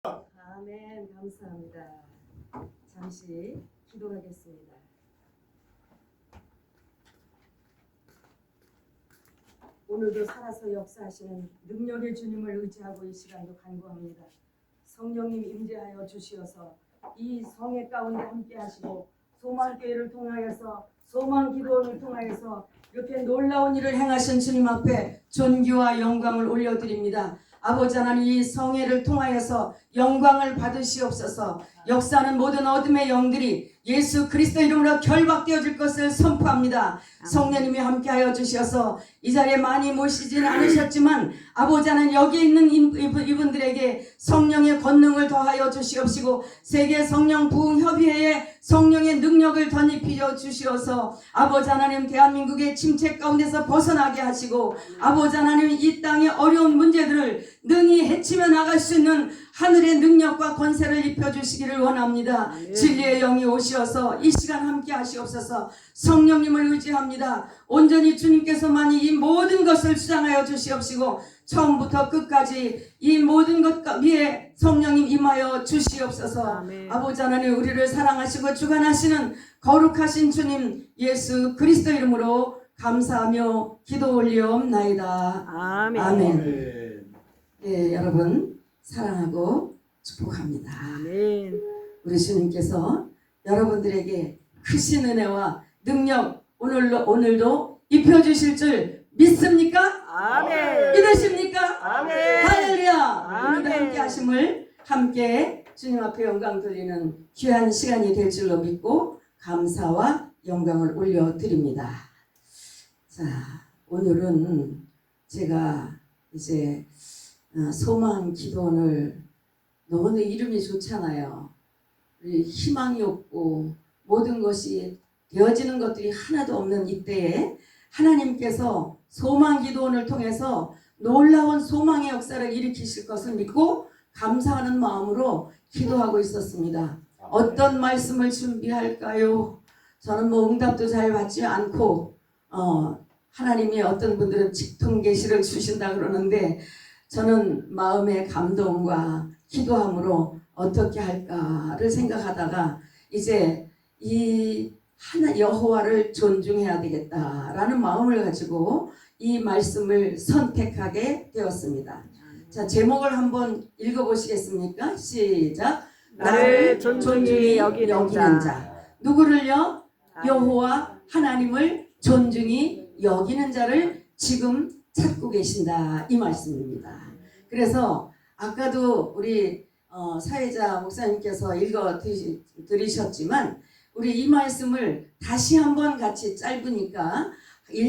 아멘. 감사합니다. 잠시 기도하겠습니다. 오늘도 살아서 역사하시는 능력의 주님을 의지하고 이 시간도 간구합니다. 성령님 임재하여 주시어서 이 성회 가운데 함께 하시고 소망교회를 통하여서 소망기도원을 통하여서 이렇게 놀라운 일을 행하신 주님 앞에 존귀와 영광을 올려드립니다. 아버지 하나님, 이 성회를 통하여서 영광을 받으시옵소서. 역사하는 모든 어둠의 영들이 예수 그리스도 이름으로 결박되어질 것을 선포합니다. 성령님이 함께하여 주셔서 이 자리에 많이 모시지는 않으셨지만 아버지 하나님, 여기 있는 이분들에게 성령의 권능을 더하여 주시옵시고 세계 성령 부흥 협의회에 성령의 능력을 덧입혀 주시어서 아버지 하나님, 대한민국의 침체 가운데서 벗어나게 하시고 아버지 하나님, 이 땅의 어려운 문제들을 능히 헤치며 나갈 수 있는 하늘의 능력과 권세를 입혀주시기를 원합니다. 진리의 영이 오시어서 이 시간 함께 하시옵소서. 성령님을 의지합니다. 온전히 주님께서만이 이 모든 것을 주장하여 주시옵시고 처음부터 끝까지 이 모든 것 위에 성령님 임하여 주시옵소서. 아멘. 아버지 하나님, 우리를 사랑하시고 주관하시는 거룩하신 주님 예수 그리스도 이름으로 감사하며 기도 올리옵나이다. 아멘. 아멘. 네, 여러분 사랑하고 축복합니다. 아멘. 우리 주님께서 여러분들에게 크신 은혜와 능력 오늘도 입혀주실 줄 믿습니까? 아멘. 믿으십니까? 아멘. 할렐루야. 오늘도 함께 하심을 함께 주님 앞에 영광 돌리는 귀한 시간이 될 줄로 믿고 감사와 영광을 올려드립니다. 자, 오늘은 제가 이제 소망 기도원을, 너무 이름이 좋잖아요. 우리 희망이 없고 모든 것이 되어지는 것들이 하나도 없는 이때에 하나님께서 소망 기도원을 통해서 놀라운 소망의 역사를 일으키실 것을 믿고 감사하는 마음으로 기도하고 있었습니다. 어떤 말씀을 준비할까요? 저는 응답도 잘 받지 않고 하나님이 어떤 분들은 직통 계시를 주신다 그러는데 저는 마음의 감동과 기도함으로 어떻게 할까를 생각하다가 이제 이 여호와를 존중해야 되겠다라는 마음을 가지고 이 말씀을 선택하게 되었습니다. 자, 제목을 한번 읽어보시겠습니까? 시작. 나를 존중히 여기는 자. 누구를요? 여호와 하나님을 존중히 여기는 자를 지금 찾고 계신다, 이 말씀입니다. 그래서 아까도 우리 사회자 목사님께서 읽어 들으셨지만 우리 이 말씀을 다시 한번 같이, 짧으니까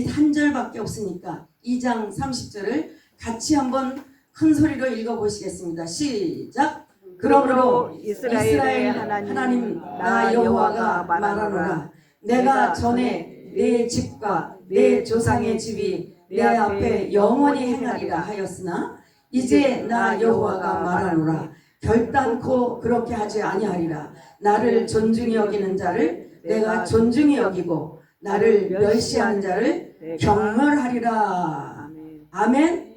한 절밖에 없으니까 2장 30절을 같이 한번 큰 소리로 읽어보시겠습니다. 시작. 그러므로 이스라엘의 하나님 나 여호와가 말하노라. 내가 전에 내 집과 내 조상의 집이 내 앞에 영원히 행하리라 하였으나 이제 나 여호와가 말하노라. 결단코 그렇게 하지 아니하리라. 나를 존중히 여기는 자를 내가 존중히 여기고 나를 멸시하는 자를 경멸하리라. 아멘.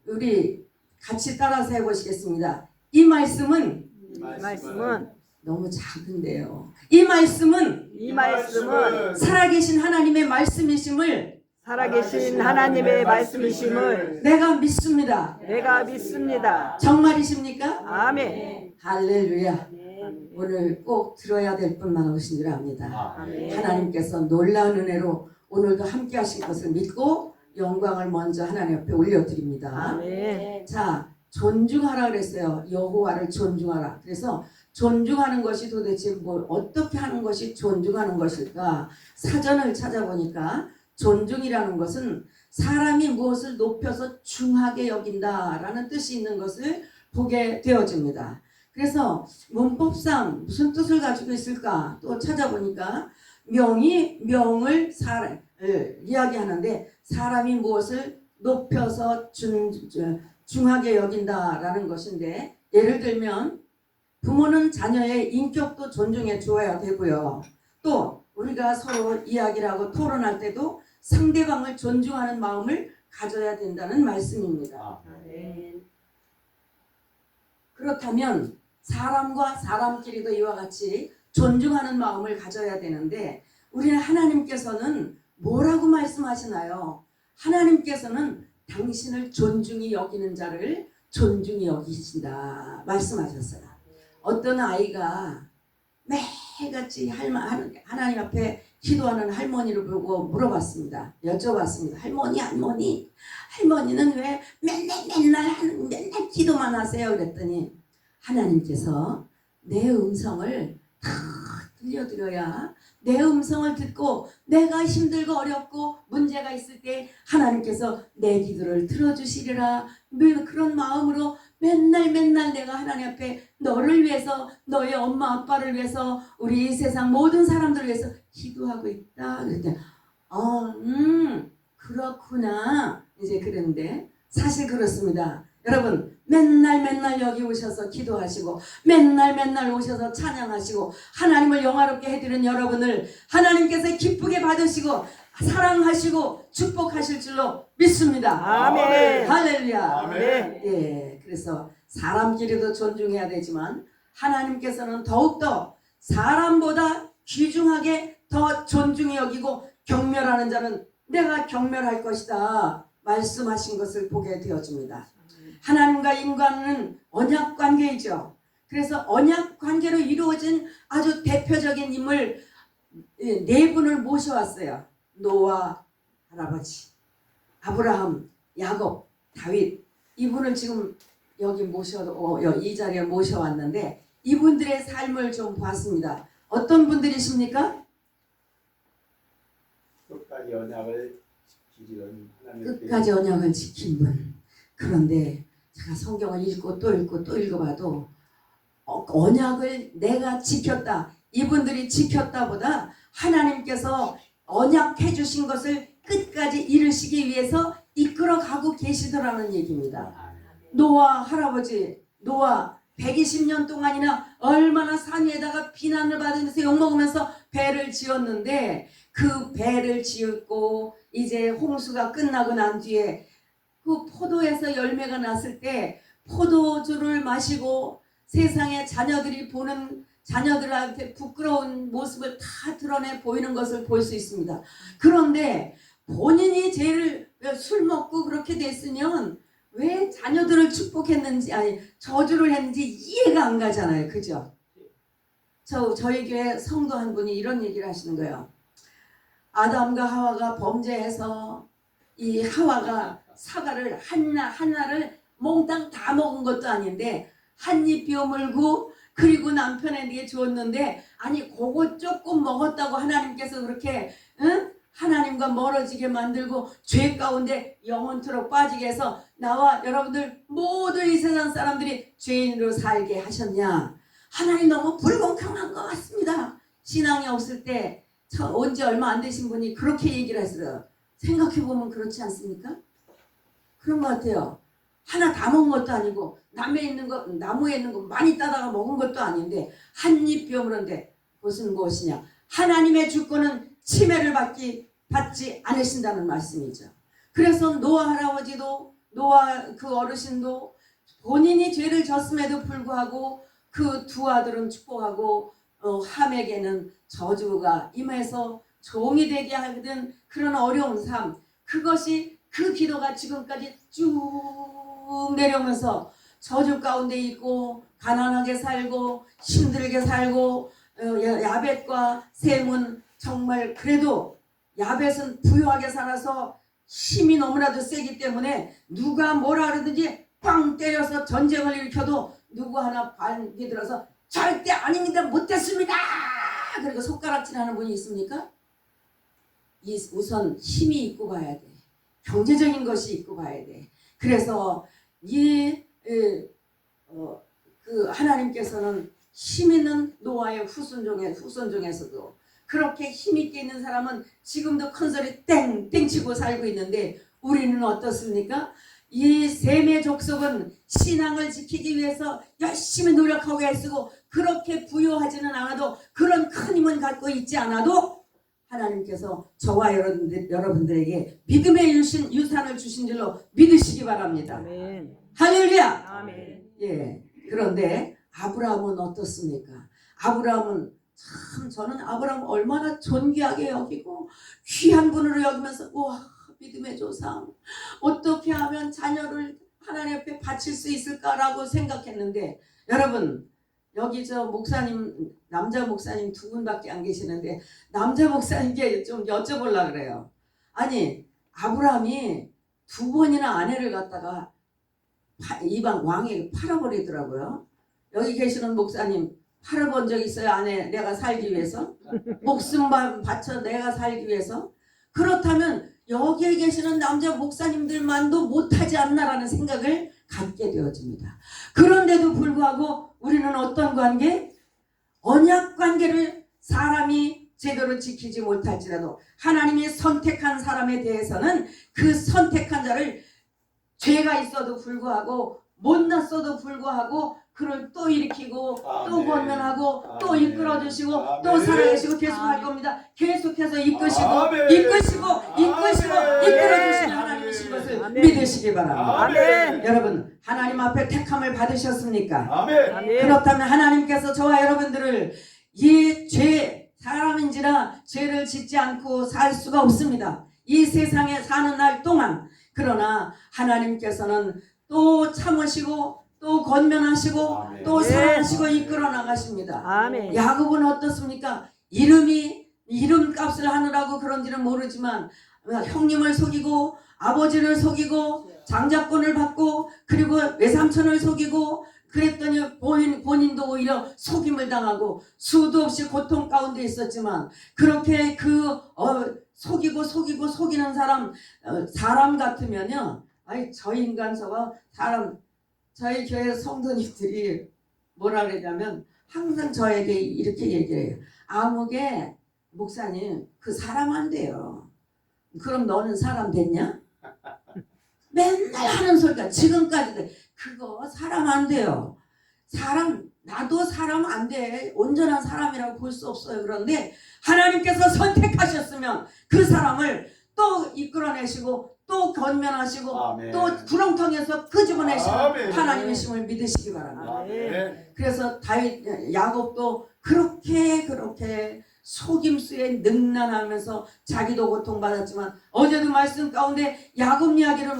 우리 같이 따라서 해보시겠습니다. 이 말씀은 너무 작은데요. 이 말씀은 살아계신 하나님의 말씀이심을 내가 믿습니다. 정말이십니까? 아멘. 할렐루야. 오늘 꼭 들어야 될 분만 오신 줄 압니다. 하나님께서 놀라운 은혜로 오늘도 함께 하실 것을 믿고 영광을 먼저 하나님 앞에 올려드립니다. 자, 존중하라 그랬어요. 여호와를 존중하라. 그래서 존중하는 것이 도대체 어떻게 하는 것이 존중하는 것일까? 사전을 찾아보니까 존중이라는 것은 사람이 무엇을 높여서 중하게 여긴다라는 뜻이 있는 것을 보게 되어집니다. 그래서 문법상 무슨 뜻을 가지고 있을까? 또 찾아보니까 명이 명을 이야기하는데 사람이 무엇을 높여서 중하게 여긴다라는 것인데, 예를 들면 부모는 자녀의 인격도 존중해 주어야 되고요. 또 우리가 서로 이야기를 하고 토론할 때도 상대방을 존중하는 마음을 가져야 된다는 말씀입니다. 그렇다면 사람과 사람끼리도 이와 같이 존중하는 마음을 가져야 되는데 우리는 하나님께서는 뭐라고 말씀하시나요? 하나님께서는 당신을 존중히 여기는 자를 존중히 여기신다 말씀하셨어요. 어떤 아이가 매일같이 하나님 앞에 기도하는 할머니를 보고 물어봤습니다. 여쭤봤습니다. 할머니는 왜 맨날 기도만 하세요? 그랬더니 하나님께서 내 음성을 다 들려드려야 내 음성을 듣고 내가 힘들고 어렵고 문제가 있을 때 하나님께서 내 기도를 들어주시리라. 그런 마음으로 맨날 내가 하나님 앞에 너를 위해서 너의 엄마 아빠를 위해서 우리 이 세상 모든 사람들을 위해서 기도하고 있다. 그랬더니 그렇구나. 이제 그런데 사실 그렇습니다. 여러분 맨날 여기 오셔서 기도하시고 맨날 오셔서 찬양하시고 하나님을 영화롭게 해드리는 여러분을 하나님께서 기쁘게 받으시고 사랑하시고 축복하실 줄로 믿습니다. 아멘. 할렐루야. 아멘. 예, 그래서 사람끼리도 존중해야 되지만 하나님께서는 더욱더 사람보다 귀중하게 더 존중히 여기고 경멸하는 자는 내가 경멸할 것이다 말씀하신 것을 보게 되어집니다. 하나님과 인간은 언약 관계이죠. 그래서 언약 관계로 이루어진 아주 대표적인 인물 네 분을 모셔왔어요. 노아 할아버지, 아브라함, 야곱, 다윗. 이분을 지금 여기 이 자리에 모셔왔는데 이분들의 삶을 좀 봤습니다. 어떤 분들이십니까? 끝까지 언약을 지키는 끝까지 언약을 지킨 분. 그런데 제가 성경을 읽고 또 읽어봐도 언약을 내가 지켰다. 이분들이 지켰다보다 하나님께서 언약해 주신 것을 끝까지 이루시기 위해서 이끌어가고 계시더라는 얘기입니다. 노아 할아버지, 노아 120년 동안이나 얼마나 산 위에다가 비난을 받으면서 욕먹으면서 배를 지었는데 그 배를 지었고 이제 홍수가 끝나고 난 뒤에 그 포도에서 열매가 났을 때 포도주를 마시고 세상의 자녀들이 보는 자녀들한테 부끄러운 모습을 다 드러내 보이는 것을 볼 수 있습니다. 그런데 본인이 술 먹고 그렇게 됐으면 왜 자녀들을 축복했는지 저주를 했는지 이해가 안 가잖아요. 그죠? 저희 교회 성도 한 분이 이런 얘기를 하시는 거예요. 아담과 하와가 범죄해서 이 하와가 사과를 하나를 몽땅 다 먹은 것도 아닌데 한 입 비어물고 그리고 남편에게 주었는데 그거 조금 먹었다고 하나님께서 그렇게 하나님과 멀어지게 만들고 죄 가운데 영원토록 빠지게 해서 나와 여러분들 모두 이 세상 사람들이 죄인으로 살게 하셨냐. 하나님 너무 불공평한 것 같습니다. 신앙이 없을 때 온 지 얼마 안 되신 분이 그렇게 얘기를 했어요. 생각해보면 그렇지 않습니까? 그런 것 같아요. 하나 다 먹은 것도 아니고 나무에 있는 거 많이 따다가 먹은 것도 아닌데 한 입 비어물었는데 무슨 것이냐. 하나님의 주권은 침해를 받지 않으신다는 말씀이죠. 그래서 노아 할아버지도 노아 그 어르신도 본인이 죄를 졌음에도 불구하고 그 두 아들은 축복하고 함에게는 저주가 임해서 종이 되게 하던 그런 어려운 삶, 그것이 그 기도가 지금까지 쭉 내려오면서 저주 가운데 있고 가난하게 살고 힘들게 살고 야벳과 셈은 정말 그래도 야벳은 부유하게 살아서 힘이 너무나도 세기 때문에 누가 뭐라 그러든지 빵 때려서 전쟁을 일으켜도 누구 하나 반기 들어서 절대 아닙니다 못했습니다 그리고 손가락질하는 분이 있습니까? 우선 힘이 있고 봐야 돼. 경제적인 것이 있고 봐야 돼. 그래서 그 하나님께서는 힘 있는 노아의 후손 중에서도 그렇게 힘있게 있는 사람은 지금도 큰소리 땡땡 치고 살고 있는데 우리는 어떻습니까? 이 셈의 족속은 신앙을 지키기 위해서 열심히 노력하고 애쓰고 그렇게 부유하지는 않아도 그런 큰 힘은 갖고 있지 않아도 하나님께서 저와 여러분들에게 믿음의 유산을 주신 줄로 믿으시기 바랍니다. 아멘. 할렐루야. 아멘. 예. 그런데 아브라함은 어떻습니까? 아브라함은 참 저는 아브라함 얼마나 존귀하게 여기고 귀한 분으로 여기면서 우와 믿음의 조상 어떻게 하면 자녀를 하나님 앞에 바칠 수 있을까라고 생각했는데 여러분 여기 저 목사님 남자 목사님 두 분밖에 안 계시는데 남자 목사님께 좀 여쭤보려고 그래요. 아니 아브라함이 두 번이나 아내를 갖다가 이방 왕에게 팔아버리더라고요. 여기 계시는 목사님 팔아본 적 있어요? 아내 내가 살기 위해서? 목숨 바쳐 내가 살기 위해서? 그렇다면 여기에 계시는 남자 목사님들만도 못하지 않나라는 생각을 갖게 되어집니다. 그런데도 불구하고 우리는 어떤 관계? 언약 관계를 사람이 제대로 지키지 못할지라도 하나님이 선택한 사람에 대해서는 그 선택한 자를 죄가 있어도 불구하고 못났어도 불구하고 그를 또 일으키고 또 권면하고 또 이끌어주시고 또 살아계시고 계속할 겁니다. 계속해서 이끄시고 이끌어주시는 하나님이신 것을 믿으시기 바랍니다. 여러분 하나님 앞에 택함을 받으셨습니까? 그렇다면 하나님께서 저와 여러분들을 이 죄 사람인지라 죄를 짓지 않고 살 수가 없습니다. 이 세상에 사는 날 동안. 그러나 하나님께서는 또 참으시고 또 권면하시고 또 사랑하시고 이끌어 나가십니다. 야곱은 어떻습니까? 이름값을 하느라고 그런지는 모르지만 형님을 속이고 아버지를 속이고 장자권을 받고 그리고 외삼촌을 속이고 그랬더니 본인도 오히려 속임을 당하고 수도 없이 고통 가운데 있었지만 그렇게 속이는 사람 같으면요. 아니 저 인간 저거 사람 저희 교회 성도님들이 뭐라 그러냐면 항상 저에게 이렇게 얘기해요. 아무개 목사님 그 사람 안 돼요. 그럼 너는 사람 됐냐? 맨날 하는 소리가 지금까지도 그거 사람 안 돼요. 나도 사람 안 돼. 온전한 사람이라고 볼 수 없어요. 그런데 하나님께서 선택하셨으면 그 사람을 또 이끌어내시고 또 권면하시고 또 구렁텅이에서 끄집어내시는 하나님이심을 믿으시기 바랍니다. 그래서 야곱도 그렇게 속임수에 능란하면서 자기도 고통받았지만 어제도 말씀 가운데 야곱 이야기를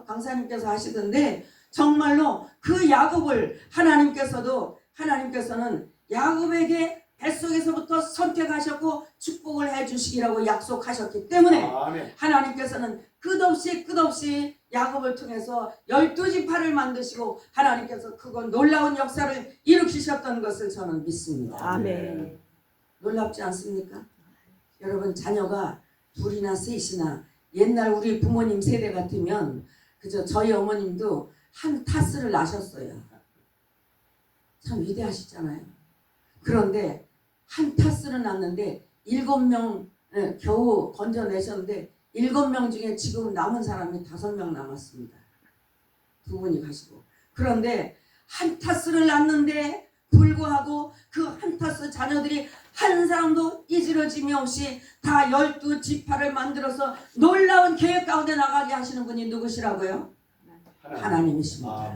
강사님께서 하시던데 정말로 그 야곱을 하나님께서는 야곱에게 뱃속에서부터 선택하셨고 축복을 해주시기라고 약속하셨기 때문에 하나님께서는 끝없이 야곱을 통해서 12지파를 만드시고 하나님께서 그건 놀라운 역사를 일으키셨던 것을 저는 믿습니다. 아멘. 놀랍지 않습니까? 여러분 자녀가 둘이나 셋이나 옛날 우리 부모님 세대 같으면 그저 저희 어머님도 한 타스를 낳으셨어요. 참 위대하시잖아요. 그런데 한 타스를 낳았는데 7명 겨우 건져내셨는데 7명 중에 지금 남은 사람이 5명 남았습니다. 두 분이 가시고. 그런데 한 타스를 낳았는데 불구하고 그 한 타스 자녀들이 한 사람도 이지러짐이 없이 다 12지파를 만들어서 놀라운 계획 가운데 나가게 하시는 분이 누구시라고요? 하나님이십니다.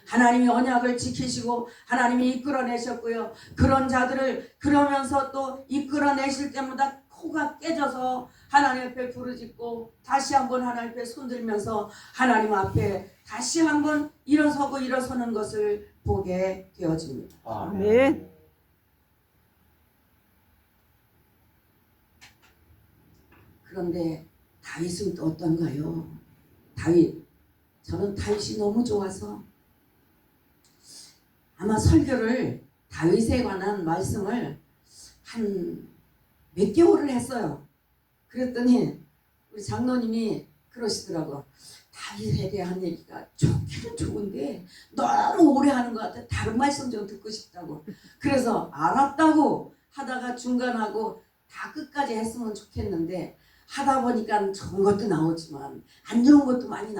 하나님이 언약을 지키시고 하나님이 이끌어내셨고요. 그런 자들을 그러면서 또 이끌어내실 때마다 코가 깨져서 하나님 앞에 부르짖고 다시 한번 하나님 앞에 손들면서 하나님 앞에 다시 한번 일어서는 것을 보게 되어집니다. 아멘. 그런데 다윗은 또 어떤가요? 저는 다윗이 너무 좋아서 아마 설교를 다윗에 관한 말씀을 한 몇 개월을 했어요. 그랬더니 우리 장로님이 그러시더라고. 다윗에 대한 얘기가 좋기는 좋은데 너무 오래 하는 것 같아. 다른 말씀 좀 듣고 싶다고. 그래서 알았다고 하다가 중간하고 다 끝까지 했으면 좋겠는데 하다 보니까 좋은 것도 나오지만 안 좋은 것도 많이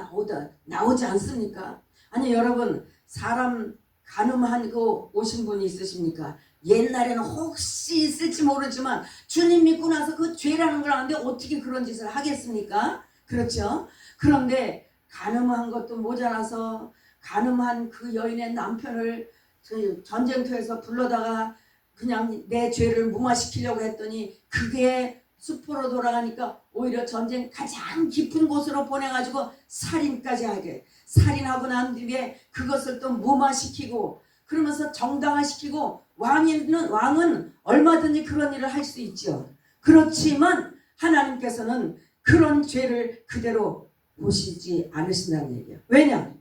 나오지 않습니까? 아니 여러분 사람 간음하고 오신 분이 있으십니까? 옛날에는 혹시 있을지 모르지만 주님 믿고 나서 그 죄라는 걸 아는데 어떻게 그런 짓을 하겠습니까? 그렇죠? 그런데 간음한 것도 모자라서 간음한 그 여인의 남편을 그 전쟁터에서 불러다가 그냥 내 죄를 무마시키려고 했더니 그게 수포로 돌아가니까 오히려 전쟁 가장 깊은 곳으로 보내가지고 살인까지 하게, 살인하고 난 뒤에 그것을 또 무마시키고 그러면서 정당화시키고, 왕은 얼마든지 그런 일을 할 수 있죠. 그렇지만 하나님께서는 그런 죄를 그대로 보시지 않으신다는 얘기예요. 왜냐?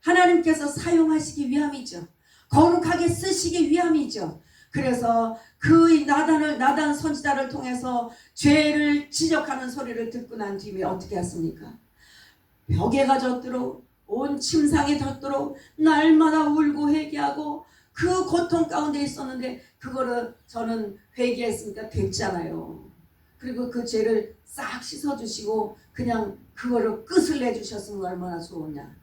하나님께서 사용하시기 위함이죠. 거룩하게 쓰시기 위함이죠. 그래서 그 나단 선지자를 통해서 죄를 지적하는 소리를 듣고 난 뒤에 어떻게 했습니까? 벽에가 젖도록, 온 침상에 젖도록 날마다 울고 회개하고 그 고통 가운데 있었는데 그거를 저는 회개했으니까 됐잖아요. 그리고 그 죄를 싹 씻어주시고 그냥 그거를 끝을 내주셨으면 얼마나 좋으냐.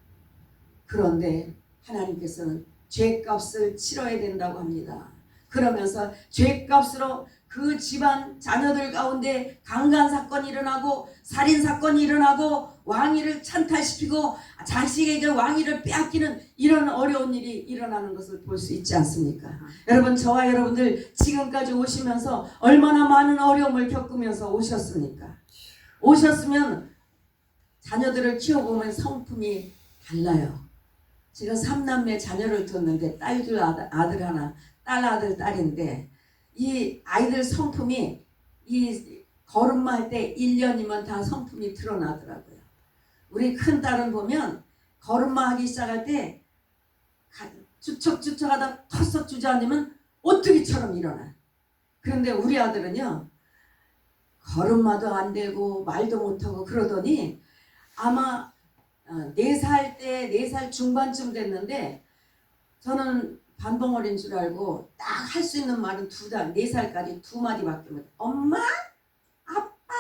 그런데 하나님께서는 죄값을 치러야 된다고 합니다. 그러면서 죄값으로 그 집안 자녀들 가운데 강간 사건이 일어나고 살인 사건이 일어나고 왕위를 찬탈시키고 자식에게 왕위를 빼앗기는 이런 어려운 일이 일어나는 것을 볼 수 있지 않습니까? 여러분, 저와 여러분들 지금까지 오시면서 얼마나 많은 어려움을 겪으면서 오셨습니까? 오셨으면 자녀들을 키워보면 성품이 달라요. 제가 3남매 자녀를 뒀는데 딸 둘 아들 하나, 딸 아들 딸인데 이 아이들 성품이 이 걸음마 할 때 1년이면 다 성품이 드러나더라고요. 우리 큰 딸은 보면 걸음마 하기 시작할 때 주척주척하다 털썩 주저앉으면 오뚜기처럼 일어나. 그런데 우리 아들은요, 걸음마도 안 되고 말도 못하고 그러더니 아마 4살 중반쯤 됐는데 저는 반벙어리인 줄 알고 딱 할 수 있는 말은 4살까지 2마디밖에 못해요. 엄마? 아빠?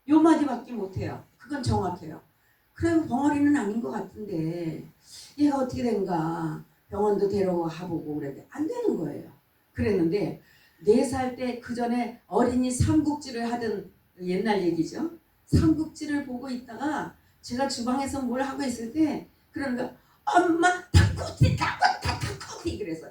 요 마디밖에 못해요. 그건 정확해요. 그럼 벙어리는 아닌 것 같은데 얘가 어떻게 된가 병원도 데려가 보고 그랬는데 안 되는 거예요. 그랬는데 4살 때 그 전에 어린이 삼국지를 하던 옛날 얘기죠. 삼국지를 보고 있다가 제가 주방에서 뭘 하고 있을 때 그러니까 엄마 닭꼬치 그래서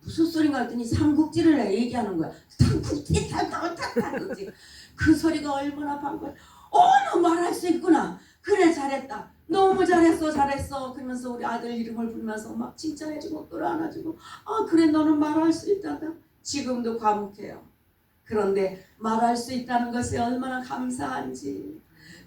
무슨 소리인가 했더니 삼국지를 얘기하는 거야. 닭꼬치 그 소리가 얼마나 반가워. 너 말할 수 있구나. 그래 잘했다. 너무 잘했어. 그러면서 우리 아들 이름을 부르면서 막 칭찬해주고 끌어안아주고 그래 너는 말할 수 있단다. 지금도 과묵해요. 그런데 말할 수 있다는 것이 얼마나 감사한지.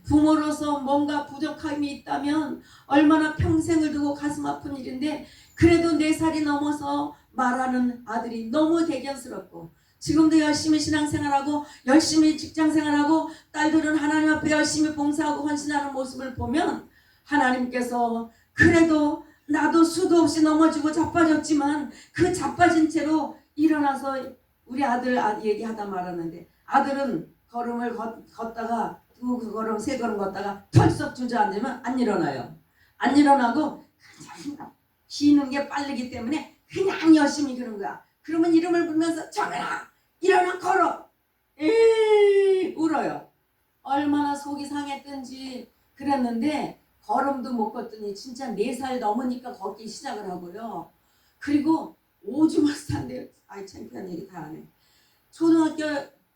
부모로서 뭔가 부족함이 있다면 얼마나 평생을 두고 가슴 아픈 일인데 그래도 4살이 넘어서 말하는 아들이 너무 대견스럽고 지금도 열심히 신앙생활하고 열심히 직장생활하고 딸들은 하나님 앞에 열심히 봉사하고 헌신하는 모습을 보면 하나님께서 그래도 나도 수도 없이 넘어지고 자빠졌지만 그 자빠진 채로 일어나서 우리 아들 얘기하다 말았는데 아들은 걸음을 걷다가 2걸음 3걸음 걷다가 털썩 주저앉으면 안 일어나요. 안 일어나고 그냥 기는 게 빠르기 때문에 그냥 열심히 그런 거야. 그러면 이름을 부르면서 정연아 일어나 걸어 울어요. 얼마나 속이 상했던지 그랬는데 걸음도 못 걷더니 진짜 4살 넘으니까 걷기 시작을 하고요. 그리고 오줌을 싼대요. 창피한 얘기 다 하네. 초등학교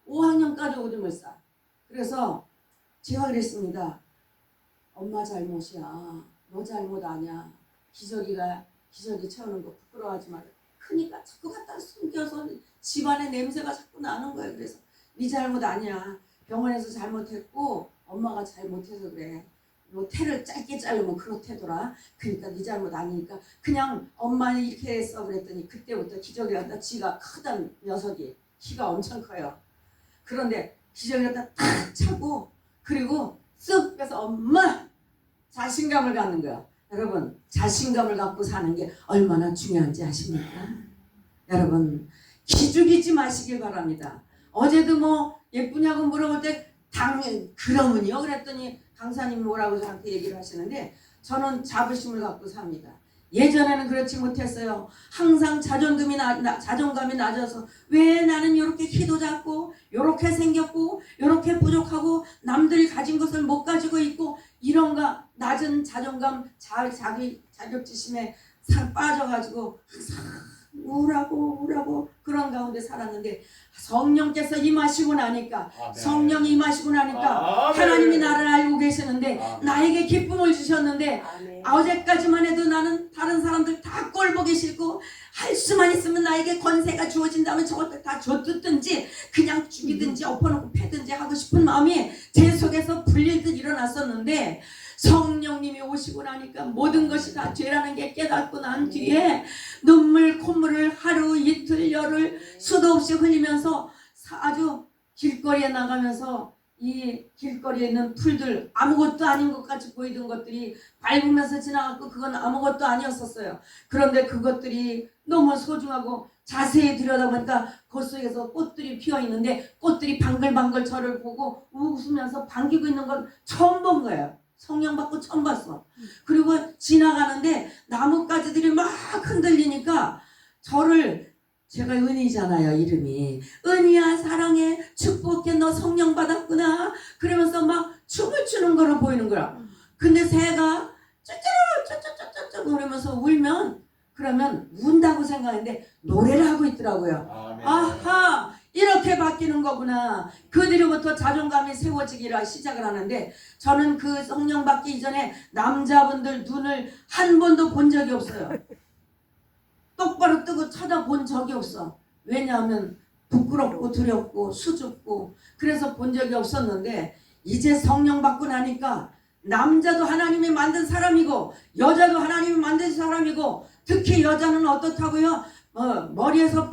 5학년까지 오줌을 싸. 그래서 제가 그랬습니다. 엄마 잘못이야. 너 잘못 아니야. 기저귀 채우는 거 부끄러워하지 말라. 크니까 자꾸 갖다 숨겨서 집안에 냄새가 자꾸 나는 거예요. 그래서 네 잘못 아니야. 병원에서 잘못했고 엄마가 잘못해서 그래. 뭐 태를 짧게 자르면 그렇대더라. 그러니까 네 잘못 아니니까 그냥 엄마는 이렇게 했어 그랬더니 그때부터 기저귀 갖다 지가 크던 녀석이 키가 엄청 커요. 그런데 기저귀 갖다 탁 차고 그리고 쓱 빼서 엄마 자신감을 갖는 거야. 여러분 자신감을 갖고 사는 게 얼마나 중요한지 아십니까? 여러분 기죽이지 마시길 바랍니다. 어제도 뭐 예쁘냐고 물어볼 때 당연히 그러면요 그랬더니 강사님이 뭐라고 저한테 얘기를 하시는데 저는 자부심을 갖고 삽니다. 예전에는 그렇지 못했어요. 항상 자존감이 낮아서 왜 나는 이렇게 키도 작고 이렇게 생겼고 이렇게 부족하고 남들이 가진 것을 못 가지고 있고 이런가 낮은 자존감, 자기 자격지심에 빠져가지고 항상 우울하고 그런 가운데 살았는데 성령께서 임하시고 나니까 아멘. 성령이 임하시고 나니까 아멘. 하나님이 나를 알고 계시는데 아멘. 나에게 기쁨을 주셨는데 아멘. 어제까지만 해도 나는 다른 사람들 다 꼴보기 싫고 할 수만 있으면 나에게 권세가 주어진다면 저것들 다 줬든지 그냥 죽이든지 엎어놓고 패든지 하고 싶은 마음이 제 속에서 불릴듯 일어났었는데 성령님이 오시고 나니까 모든 것이 다 죄라는 게 깨닫고 난 뒤에 눈물 콧물을 하루 이틀 열흘 수도 없이 흘리면서 아주 길거리에 나가면서 이 길거리에 있는 풀들 아무것도 아닌 것 같이 보이던 것들이 밟으면서 지나갔고 그건 아무것도 아니었었어요. 그런데 그것들이 너무 소중하고 자세히 들여다보니까 그 속에서 꽃들이 피어 있는데 꽃들이 방글방글 저를 보고 웃으면서 반기고 있는 걸 처음 본 거예요. 성령 받고 처음 봤어. 그리고 지나가는데 나뭇가지들이 막 흔들리니까 저를, 제가 은희잖아요 이름이, 은희야 사랑해 축복해 너 성령 받았구나 그러면서 막 춤을 추는 거로 보이는 거야. 근데 새가 쩌쩌쩌쩌쩌쩌 그러면서 울면 그러면 운다고 생각했는데 노래를 하고 있더라고요. 아멘. 아하, 이렇게 바뀌는 거구나. 그 뒤로부터 자존감이 세워지기라 시작을 하는데 저는 그 성령 받기 이전에 남자분들 눈을 한 번도 본 적이 없어요. 똑바로 뜨고 쳐다본 적이 없어. 왜냐하면 부끄럽고 두렵고 수줍고 그래서 본 적이 없었는데 이제 성령 받고 나니까 남자도 하나님이 만든 사람이고 여자도 하나님이 만든 사람이고 특히 여자는 어떻다고요? 머리에서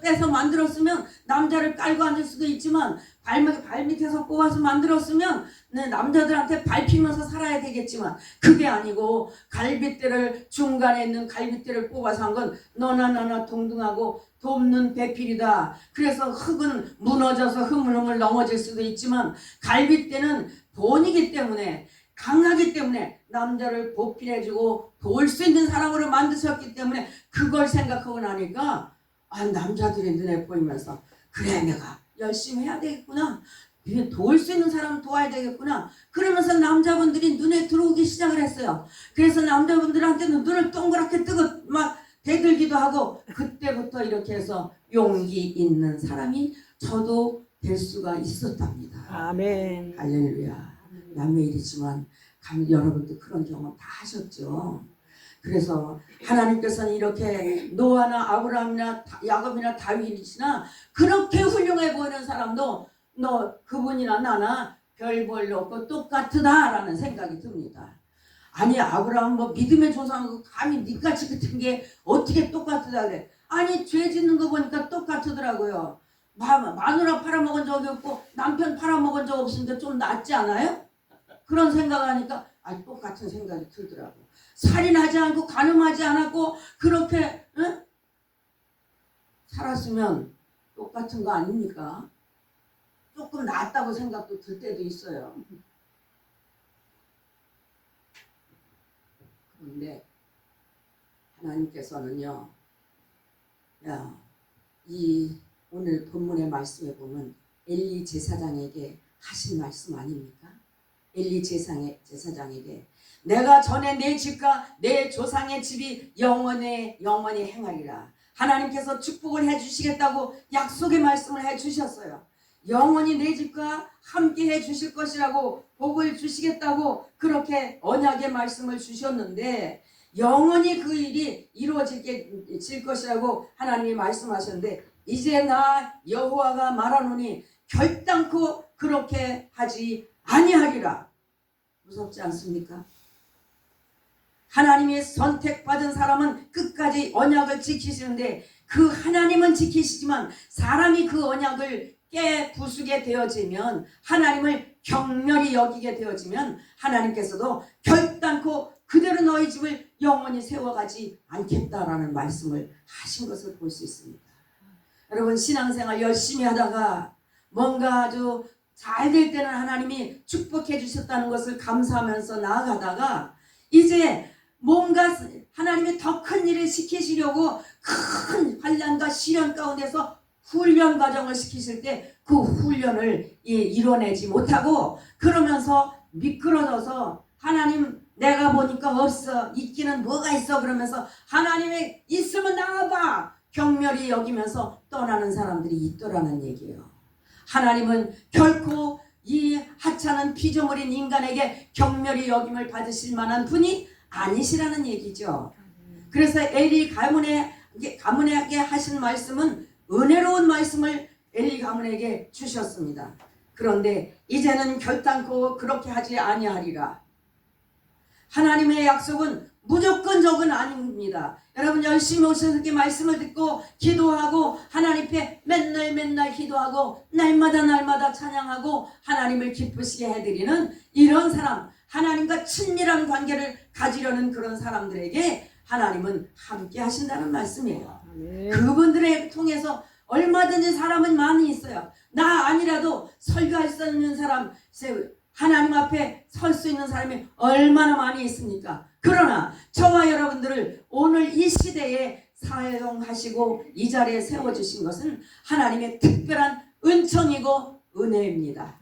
빼서 만들었으면 남자를 깔고 앉을 수도 있지만 발밑에서 뽑아서 만들었으면 남자들한테 밟히면서 살아야 되겠지만 그게 아니고 갈빗대를 중간에 있는 갈빗대를 뽑아서 한 건 너나 나나 동등하고 돕는 배필이다. 그래서 흙은 무너져서 흐물흐물 넘어질 수도 있지만 갈빗대는 본이기 때문에 강하기 때문에 남자를 보필해주고 도울 수 있는 사람으로 만드셨기 때문에 그걸 생각하고 나니까 남자들이 눈에 보이면서 그래 내가 열심히 해야 되겠구나. 도울 수 있는 사람은 도와야 되겠구나. 그러면서 남자분들이 눈에 들어오기 시작을 했어요. 그래서 남자분들한테는 눈을 동그랗게 뜨고 막 대들기도 하고 그때부터 이렇게 해서 용기 있는 사람이 저도 될 수가 있었답니다. 아멘. 할렐루야. 남의 일이지만 여러분도 그런 경험 다 하셨죠. 그래서 하나님께서는 이렇게 노아나 아브라함이나 야곱이나 다윗이나 그렇게 훌륭해 보이는 사람도 너 그분이나 나나 별 볼 없고 똑같으다라는 생각이 듭니다. 아니 아브라함 뭐 믿음의 조상하고 감히 니같이 같은 게 어떻게 똑같으다 그래. 아니 죄 짓는 거 보니까 똑같더라고요. 마누라 팔아먹은 적이 없고 남편 팔아먹은 적 없으니까 좀 낫지 않아요? 그런 생각하니까 똑같은 생각이 들더라고. 살인하지 않고 간음하지 않았고 그렇게 살았으면 똑같은 거 아닙니까? 조금 낫다고 생각도 들 때도 있어요. 그런데 하나님께서는요, 이 오늘 본문의 말씀에 보면 엘리 제사장에게 하신 말씀 아닙니까? 엘리 제사장에게 내가 전에 내 집과 내 조상의 집이 영원히 행하리라. 하나님께서 축복을 해주시겠다고 약속의 말씀을 해주셨어요. 영원히 내 집과 함께 해주실 것이라고 복을 주시겠다고 그렇게 언약의 말씀을 주셨는데 영원히 그 일이 이루어질 것이라고 하나님이 말씀하셨는데 이제 나 여호와가 말하노니 결단코 그렇게 하지 아니하리라. 무섭지 않습니까? 하나님이 선택받은 사람은 끝까지 언약을 지키시는데 그 하나님은 지키시지만 사람이 그 언약을 부수게 되어지면 하나님을 경멸히 여기게 되어지면 하나님께서도 결단코 그대로 너희 집을 영원히 세워가지 않겠다라는 말씀을 하신 것을 볼 수 있습니다. 여러분 신앙생활 열심히 하다가 뭔가 아주 잘 될 때는 하나님이 축복해 주셨다는 것을 감사하면서 나아가다가 이제 뭔가 하나님이 더 큰 일을 시키시려고 큰 환난과 시련 가운데서 훈련 과정을 시키실 때 그 훈련을 이뤄내지 못하고 그러면서 미끄러져서 하나님 내가 보니까 없어, 있기는 뭐가 있어 그러면서 하나님의 있으면 나와봐 경멸히 여기면서 떠나는 사람들이 있더라는 얘기예요. 하나님은 결코 이 하찮은 피조물인 인간에게 경멸히 여김을 받으실 만한 분이 아니시라는 얘기죠. 그래서 엘리 가문에게 하신 말씀은 은혜로운 말씀을 엘리 가문에게 주셨습니다. 그런데 이제는 결단코 그렇게 하지 아니하리라. 하나님의 약속은 무조건적은 아닙니다. 여러분 열심히 오셔서 이렇게 말씀을 듣고 기도하고 하나님 앞에 맨날 기도하고 날마다 찬양하고 하나님을 기쁘시게 해드리는 이런 사람, 하나님과 친밀한 관계를 가지려는 그런 사람들에게 하나님은 함께 하신다는 말씀이에요. 그분들을 통해서 얼마든지 사람은 많이 있어요. 나 아니라도 설교할 수 있는 사람, 하나님 앞에 설 수 있는 사람이 얼마나 많이 있습니까? 그러나 저와 여러분들을 오늘 이 시대에 사용하시고 이 자리에 세워주신 것은 하나님의 특별한 은총이고 은혜입니다.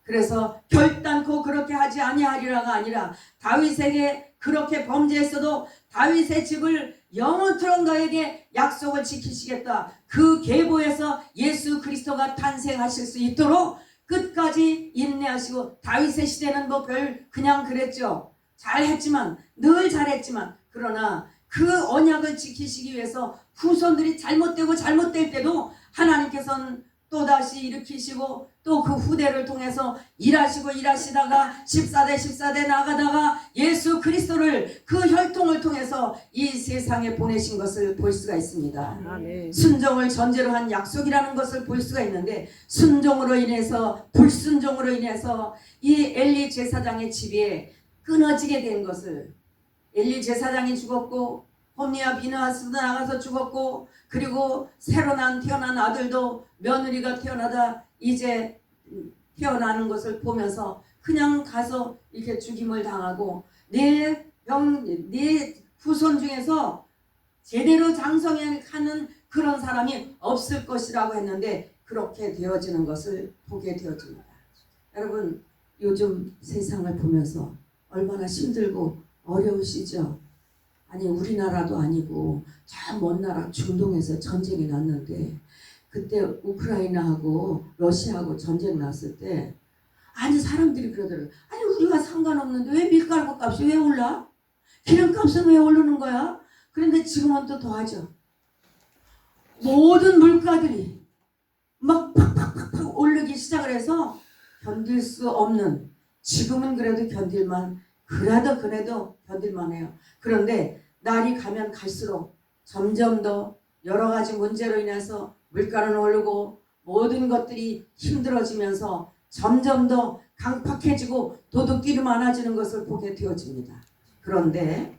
그래서 결단코 그렇게 하지 아니하리라가 아니라 다윗에게 그렇게 범죄했어도 다윗의 집을 영원토록 너에게 약속을 지키시겠다. 그 계보에서 예수 그리스도가 탄생하실 수 있도록 끝까지 인내하시고, 다윗의 시대는 뭐 그냥 그랬죠. 잘했지만, 늘 잘했지만, 그러나 그 언약을 지키시기 위해서 후손들이 잘못될 때도 하나님께서는 또다시 일으키시고 또 그 후대를 통해서 일하시다가 14대 나가다가 예수 그리스도를 그 혈통을 통해서 이 세상에 보내신 것을 볼 수가 있습니다. 아멘. 순종을 전제로 한 약속이라는 것을 볼 수가 있는데, 순종으로 인해서 불순종으로 인해서 이 엘리 제사장의 집이 끊어지게 된 것을, 엘리 제사장이 죽었고 홈리와 비느하스도 나가서 죽었고, 그리고 새로 태어난 아들도 며느리가 태어나다 이제 태어나는 것을 보면서 그냥 가서 이렇게 죽임을 당하고, 내 후손 중에서 제대로 장성하는 그런 사람이 없을 것이라고 했는데 그렇게 되어지는 것을 보게 되어집니다. 여러분 요즘 세상을 보면서 얼마나 힘들고 어려우시죠? 아니 우리나라도 아니고 저 먼 나라 중동에서 전쟁이 났는데, 그때 우크라이나하고 러시아하고 전쟁 났을 때 아니 사람들이 그러더라고요. 아니 우리가 상관없는데 왜 밀가루 값이 왜 올라? 기름값은 왜 오르는 거야? 그런데 지금은 또 더하죠. 모든 물가들이 막 팍팍 오르기 시작을 해서 견딜 수 없는, 지금은 그래도 그래도 견딜만해요. 그런데 날이 가면 갈수록 점점 더 여러 가지 문제로 인해서 물가는 오르고 모든 것들이 힘들어지면서 점점 더 강팍해지고 도둑질이 많아지는 것을 보게 되어집니다. 그런데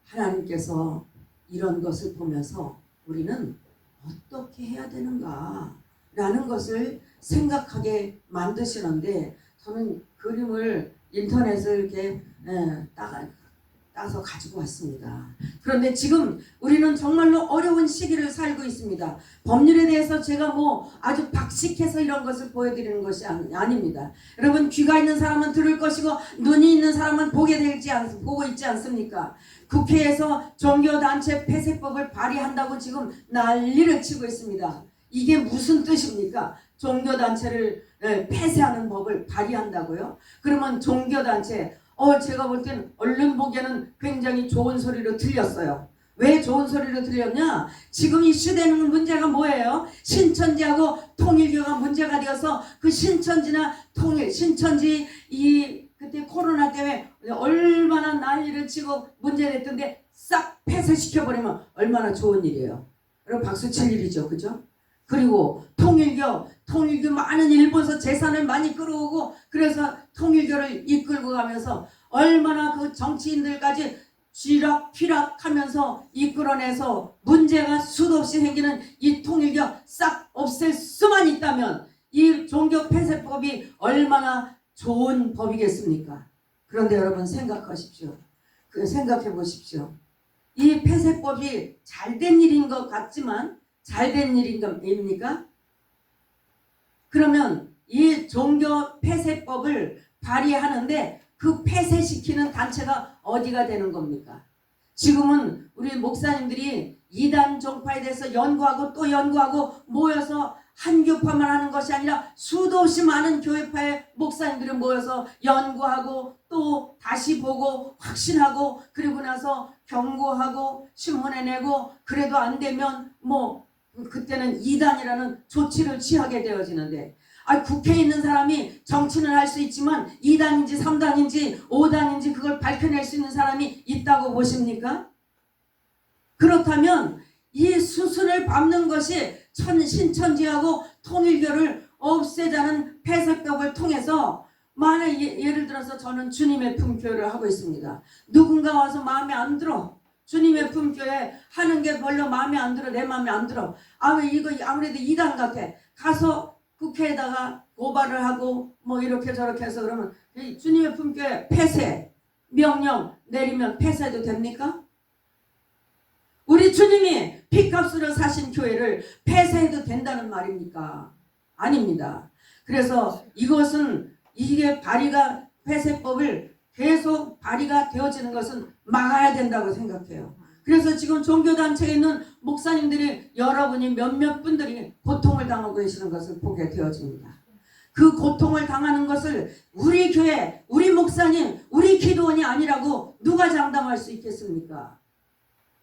하나님께서 이런 것을 보면서 우리는 어떻게 해야 되는가 라는 것을 생각하게 만드시는데, 저는 그림을 인터넷을 이렇게 따서 가지고 왔습니다. 그런데 지금 우리는 정말로 어려운 시기를 살고 있습니다. 법률에 대해서 제가 아주 박식해서 이런 것을 보여드리는 것이 아닙니다. 여러분 귀가 있는 사람은 들을 것이고 눈이 있는 사람은 보고 있지 않습니까? 국회에서 종교단체 폐쇄법을 발의한다고 지금 난리를 치고 있습니다. 이게 무슨 뜻입니까? 종교단체를 폐쇄하는 법을 발의한다고요? 그러면 종교단체, 제가 볼 때는 얼른 보기에는 굉장히 좋은 소리로 들렸어요. 왜 좋은 소리로 들렸냐? 지금 이슈되는 문제가 뭐예요? 신천지하고 통일교가 문제가 되어서 그 신천지 그때 코로나 때문에 얼마나 난리를 치고 문제됐던데 싹 폐쇄시켜버리면 얼마나 좋은 일이에요. 여러분 박수 칠 일이죠. 그죠? 그리고 통일교 많은 일본에서 재산을 많이 끌어오고, 그래서 통일교를 이끌고 가면서 얼마나 그 정치인들까지 쥐락휘락하면서 이끌어내서 문제가 수도 없이 생기는 이 통일교 싹 없앨 수만 있다면 이 종교 폐쇄법이 얼마나 좋은 법이겠습니까? 그런데 여러분 생각하십시오. 생각해 보십시오. 이 폐쇄법이 잘된 일인 것 같지만 잘된 일입니까? 그러면 이 종교 폐쇄법을 발의하는데 그 폐쇄시키는 단체가 어디가 되는 겁니까? 지금은 우리 목사님들이 이단 종파에 대해서 연구하고 또 연구하고 모여서 한 교파만 하는 것이 아니라 수도 없이 많은 교회파의 목사님들이 모여서 연구하고 또 다시 보고 확신하고 그리고 나서 경고하고 신문에 내고 그래도 안 되면 뭐 그때는 이단이라는 조치를 취하게 되어지는데 국회에 있는 사람이 정치는 할 수 있지만 2단인지 3단인지 5단인지 그걸 밝혀낼 수 있는 사람이 있다고 보십니까? 그렇다면 이 수순을 밟는 것이 신천지하고 통일교를 없애자는 폐쇄법을 통해서 만약 예를 들어서 저는 주님의 품교회를 하고 있습니다. 누군가 와서 마음에 안 들어. 주님의 품교회 하는 게 별로 마음에 안 들어. 내 마음에 안 들어. 이거 아무래도 이단 같아. 가서 국회에다가 고발을 하고 뭐 이렇게 저렇게 해서 그러면 주님의 품교회 폐쇄 명령 내리면 폐쇄도 됩니까? 우리 주님이 피값으로 사신 교회를 폐쇄해도 된다는 말입니까? 아닙니다. 그래서 이게 발의가 폐쇄법을 계속 발의가 되어지는 것은 막아야 된다고 생각해요. 그래서 지금 종교단체에 있는 목사님들이 여러분이 몇몇 분들이 고통을 당하고 계시는 것을 보게 되어집니다. 그 고통을 당하는 것을 우리 교회, 우리 목사님, 우리 기도원이 아니라고 누가 장담할 수 있겠습니까?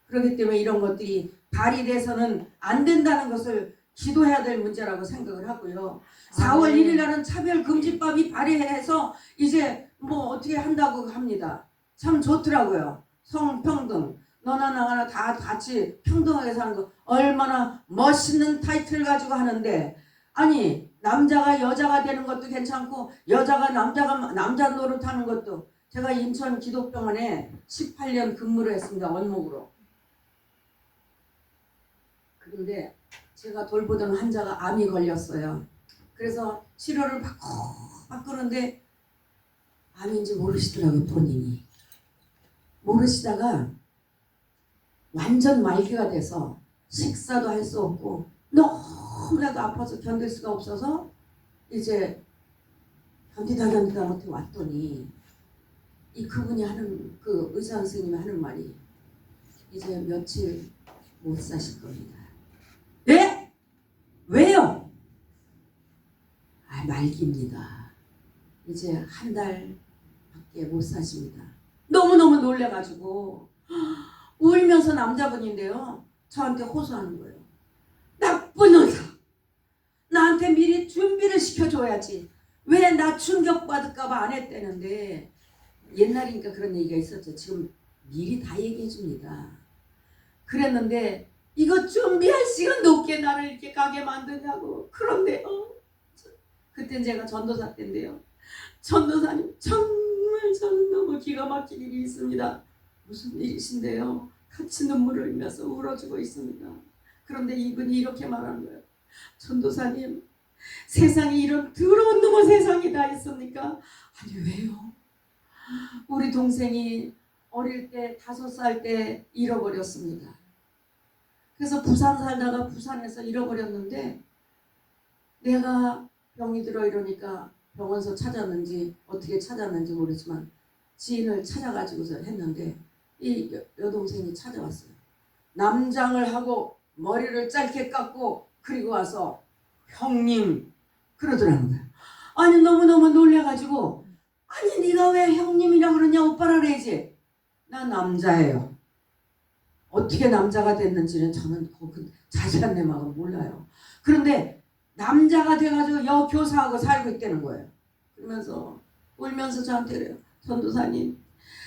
그렇기 때문에 이런 것들이 발의돼서는 안 된다는 것을 기도해야 될 문제라고 생각을 하고요. 4월 1일 날은 차별금지법이 발의해서 이제 뭐 어떻게 한다고 합니다. 참 좋더라고요. 성평등, 너나 나나 다 같이 평등하게 사는 거 얼마나 멋있는 타이틀 가지고 하는데 남자가 여자가 되는 것도 괜찮고 여자가 남자 노릇하는 것도 제가 인천 기독병원에 18년 근무를 했습니다. 원목으로. 그런데 제가 돌보던 환자가 암이 걸렸어요. 그래서 치료를 바꾸는데 암인지 모르시더라고요. 본인이. 모르시다가 완전 말기가 돼서 식사도 할 수 없고 너무나도 아파서 견딜 수가 없어서 이제 견디다 못해 왔더니 그분이 하는 그 의사 선생님이 하는 말이 이제 며칠 못 사실 겁니다. 네? 왜요? 말기입니다. 이제 한 달밖에 못 사십니다. 너무너무 놀래가지고 울면서 남자분인데요. 저한테 호소하는 거예요. 나쁜 의사. 나한테 미리 준비를 시켜줘야지. 왜 나 충격받을까봐 안 했다는데 옛날이니까 그런 얘기가 있었죠. 지금 미리 다 얘기해 줍니다. 그랬는데 이거 준비할 시간도 없게 나를 이렇게 가게 만드냐고. 그런데요. 그땐 제가 전도사 때인데요. 전도사님 정말 저는 너무 기가 막힌 일이 있습니다. 무슨 일이신데요? 같이 눈물을 흘리면서 울어주고 있습니다. 그런데 이분이 이렇게 말하는 거예요. 전도사님, 세상에 이런 더러운 놈의 세상이 다 있습니까? 왜요? 우리 동생이 어릴 때 5살 때 잃어버렸습니다. 그래서 부산 살다가 부산에서 잃어버렸는데 내가 병이 들어 이러니까 병원서 찾았는지 어떻게 찾았는지 모르지만 지인을 찾아가지고서 했는데 이 여동생이 찾아왔어요. 남장을 하고 머리를 짧게 깎고 그리고 와서 형님 그러더라는 거예요. 너무너무 놀래가지고 네가 왜 형님이라 그러냐 오빠라 그래야지. 난 남자예요. 어떻게 남자가 됐는지는 저는 그 자세한 내막은 몰라요. 그런데 남자가 돼가지고 여교사하고 살고 있다는 거예요. 그러면서 울면서 저한테 그래요. 전도사님,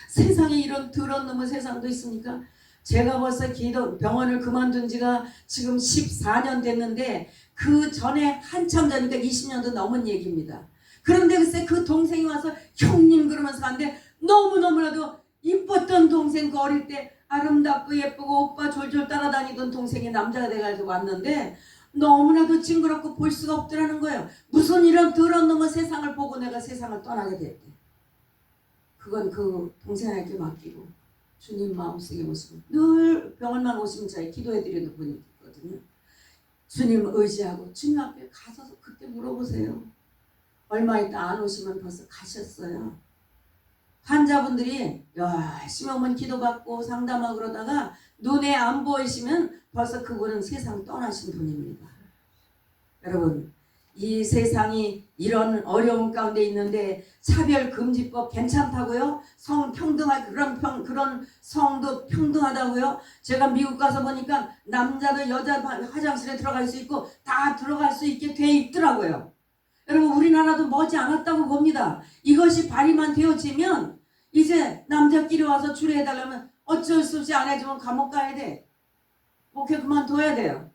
세상에 이런 더러운 놈의 세상도 있습니까? 제가 벌써 병원을 그만둔 지가 지금 14년 됐는데 그 전에 한참 전이니까 20년도 넘은 얘기입니다. 그런데 글쎄 그 동생이 와서 형님 그러면서 하는데 너무너무나도 이뻤던 동생 그 어릴 때 아름답고 예쁘고 오빠 졸졸 따라다니던 동생이 남자가 돼가지고 왔는데 너무나도 징그럽고 볼 수가 없더라는 거예요. 무슨 이런 더러운 놈의 세상을 보고 내가 세상을 떠나게 됐대. 그건 그 동생에게 맡기고 주님 마음속에 모시고 늘 병원만 오시면 저희 기도해드리는 분이 있거든요. 주님 의지하고 주님 앞에 가서 그때 물어보세요. 얼마 있다 안 오시면 벌써 가셨어요. 환자분들이 열심히 오면 기도받고 상담하고 그러다가 눈에 안 보이시면 벌써 그분은 세상 떠나신 분입니다. 여러분, 이 세상이 이런 어려움 가운데 있는데 차별금지법 괜찮다고요? 성평등할 그런 성도 평등하다고요? 제가 미국 가서 보니까 남자도 여자 화장실에 들어갈 수 있고 다 들어갈 수 있게 돼 있더라고요. 여러분, 우리나라도 머지 않았다고 봅니다. 이것이 발의만 되어지면 이제 남자끼리 와서 주례해달라면 어쩔 수 없이 안 해주면 감옥 가야 돼. 목회 그만둬야 돼요.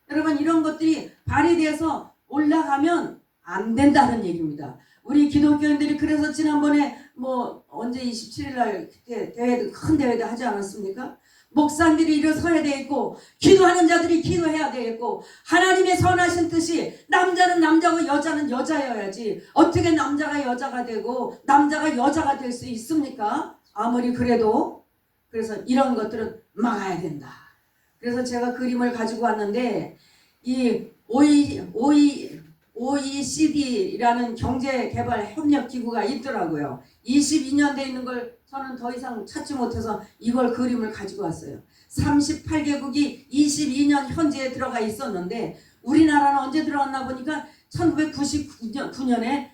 여러분, 이런 것들이 발의돼서 올라가면 안 된다는 얘기입니다. 우리 기독교인들이 그래서 지난번에 언제 27일날 그때 대회도 큰 대회도 하지 않았습니까? 목사님들이 일어서야 되겠고 기도하는 자들이 기도해야 되겠고 하나님의 선하신 뜻이 남자는 남자고 여자는 여자여야지 어떻게 남자가 여자가 되고 남자가 여자가 될 수 있습니까? 아무리 그래도. 그래서 이런 것들은 막아야 된다. 그래서 제가 그림을 가지고 왔는데 이 OECD라는 경제개발협력기구가 있더라고요. 22년 돼 있는 걸 저는 더 이상 찾지 못해서 이걸 그림을 가지고 왔어요. 38개국이 22년 현재에 들어가 있었는데 우리나라는 언제 들어갔나 보니까 96년에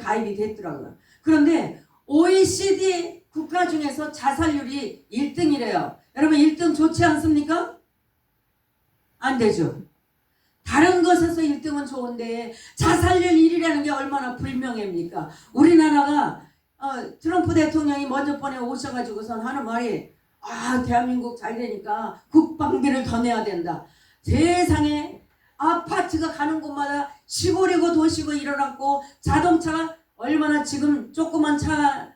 가입이 됐더라고요. 그런데 OECD 국가 중에서 자살률이 1등이래요. 여러분, 1등 좋지 않습니까? 안 되죠. 다른 것에서 1등은 좋은데 자살률 1위라는 게 얼마나 불명예입니까? 우리나라가 트럼프 대통령이 먼저 번에 오셔가지고선 하는 말이 대한민국 잘 되니까 국방비를 더 내야 된다. 세상에 아파트가 가는 곳마다 시골이고 도시고 일어났고 자동차가 얼마나 지금 조그만 차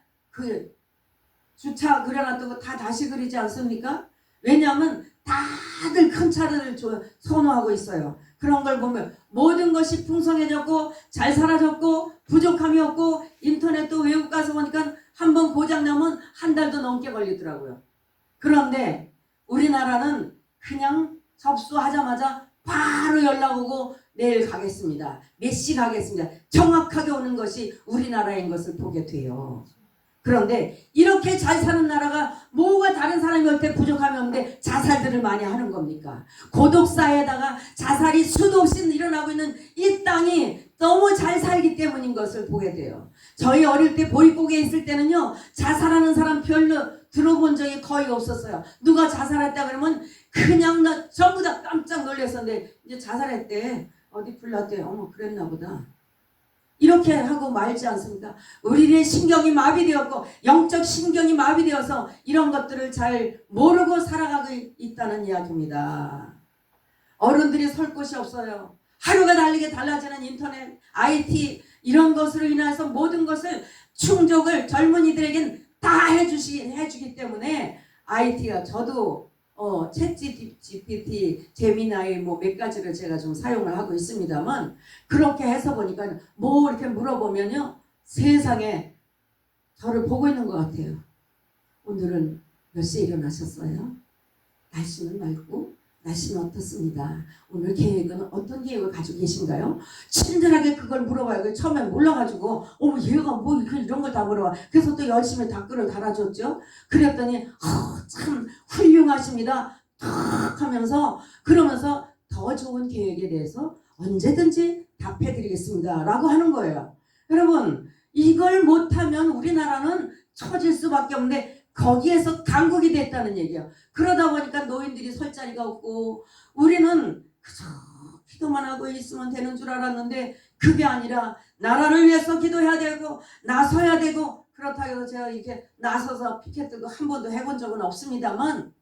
주차 그려놨던 거 다 다시 그리지 않습니까? 왜냐하면 다들 큰 차를 선호하고 있어요. 그런 걸 보면 모든 것이 풍성해졌고 잘 살아졌고 부족함이 없고 인터넷도 외국 가서 보니까 한번 고장나면 한 달도 넘게 걸리더라고요. 그런데 우리나라는 그냥 접수하자마자 바로 연락 오고 내일 가겠습니다. 몇 시 가겠습니다. 정확하게 오는 것이 우리나라인 것을 보게 돼요. 그런데 이렇게 잘 사는 나라가 뭐가 다른 사람이 올 때 부족함이 없는데 자살들을 많이 하는 겁니까? 고독사에다가 자살이 수도 없이 일어나고 있는 이 땅이 너무 잘 살기 때문인 것을 보게 돼요. 저희 어릴 때 보릿고개에 있을 때는요, 자살하는 사람 별로 들어본 적이 거의 없었어요. 누가 자살했다 그러면 그냥 전부 다 깜짝 놀랐었는데 이제 자살했대. 어디 불났대. 어머, 그랬나 보다. 이렇게 하고 말지 않습니까? 우리의 신경이 마비되었고 영적 신경이 마비되어서 이런 것들을 잘 모르고 살아가고 있다는 이야기입니다. 어른들이 설 곳이 없어요. 하루가 다르게 달라지는 인터넷, IT 이런 것으로 인해서 모든 것을 충족을 젊은이들에겐 다 해주기 때문에 IT가 저도 챗GPT, 제미나이 몇 가지를 제가 좀 사용을 하고 있습니다만 그렇게 해서 보니까 이렇게 물어보면요 세상에 저를 보고 있는 것 같아요. 오늘은 몇 시에 일어나셨어요? 날씨는 맑고 날씨는 어떻습니다. 오늘 계획은 어떤 계획을 가지고 계신가요? 친절하게 그걸 물어봐요. 처음에 몰라가지고 얘가 이런 걸 다 물어봐. 그래서 또 열심히 댓글을 달아줬죠. 그랬더니 참 훌륭하십니다 탁 하면서 그러면서 더 좋은 계획에 대해서 언제든지 답해드리겠습니다 라고 하는 거예요. 여러분, 이걸 못하면 우리나라는 처질 수밖에 없는데 거기에서 강국이 됐다는 얘기예요. 그러다 보니까 노인들이 설 자리가 없고 우리는 그저 기도만 하고 있으면 되는 줄 알았는데 그게 아니라 나라를 위해서 기도해야 되고 나서야 되고 그렇다고 해서 제가 이렇게 나서서 피켓 들고 한 번도 해본 적은 없습니다만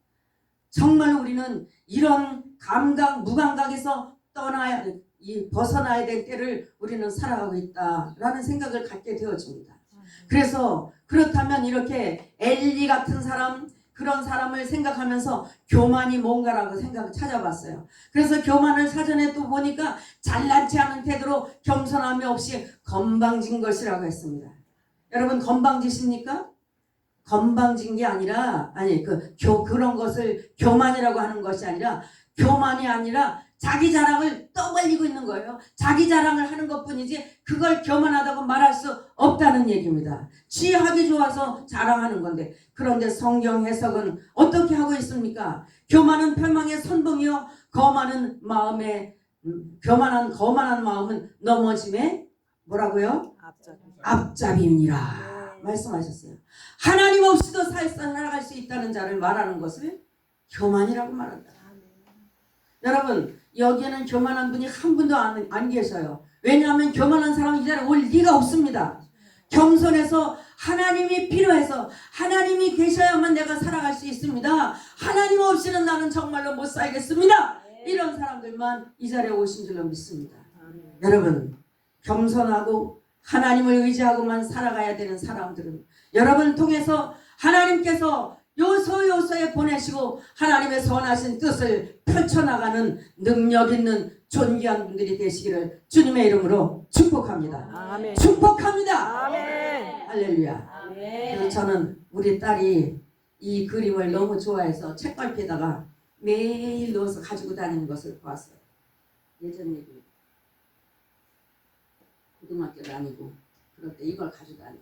정말 우리는 이런 무감각에서 벗어나야 될 때를 우리는 살아가고 있다라는 생각을 갖게 되어집니다. 그래서 그렇다면 이렇게 엘리 같은 사람 그런 사람을 생각하면서 교만이 뭔가라고 생각을 찾아봤어요. 그래서 교만을 사전에 또 보니까 잘나지 않은 태도로 겸손함이 없이 건방진 것이라고 했습니다. 여러분 건방지십니까? 건방진 게 아니라 그런 것을 교만이라고 하는 것이 아니라 교만이 아니라 자기 자랑을 떠벌리고 있는 거예요. 자기 자랑을 하는 것뿐이지 그걸 교만하다고 말할 수 없다는 얘기입니다. 취하기 좋아서 자랑하는 건데, 그런데 성경 해석은 어떻게 하고 있습니까? 교만은 패망의 선봉이요 거만한 마음은 넘어짐의 뭐라고요? 앞잡이니라 말씀하셨어요. 하나님 없이도 살아갈 수 있다는 자를 말하는 것을 교만이라고 말한다. 여러분, 여기에는 교만한 분이 한 분도 안 계셔요. 왜냐하면 교만한 사람이 이 자리에 올 리가 없습니다. 겸손해서 하나님이 필요해서 하나님이 계셔야만 내가 살아갈 수 있습니다. 하나님 없이는 나는 정말로 못 살겠습니다. 이런 사람들만 이 자리에 오신 줄로 믿습니다. 여러분, 겸손하고 하나님을 의지하고만 살아가야 되는 사람들은 여러분을 통해서 하나님께서 요소요소에 보내시고 하나님의 선하신 뜻을 펼쳐나가는 능력 있는 존귀한 분들이 되시기를 주님의 이름으로 축복합니다. 아멘. 축복합니다. 아멘. 할렐루야. 아멘. 그래서 저는 우리 딸이 이 그림을 너무 좋아해서 책갈피에다가 매일 넣어서 가지고 다니는 것을 보았어요. 예전 얘기. 고등학교 다니고 그럴 때 이걸 가지고 다녀요.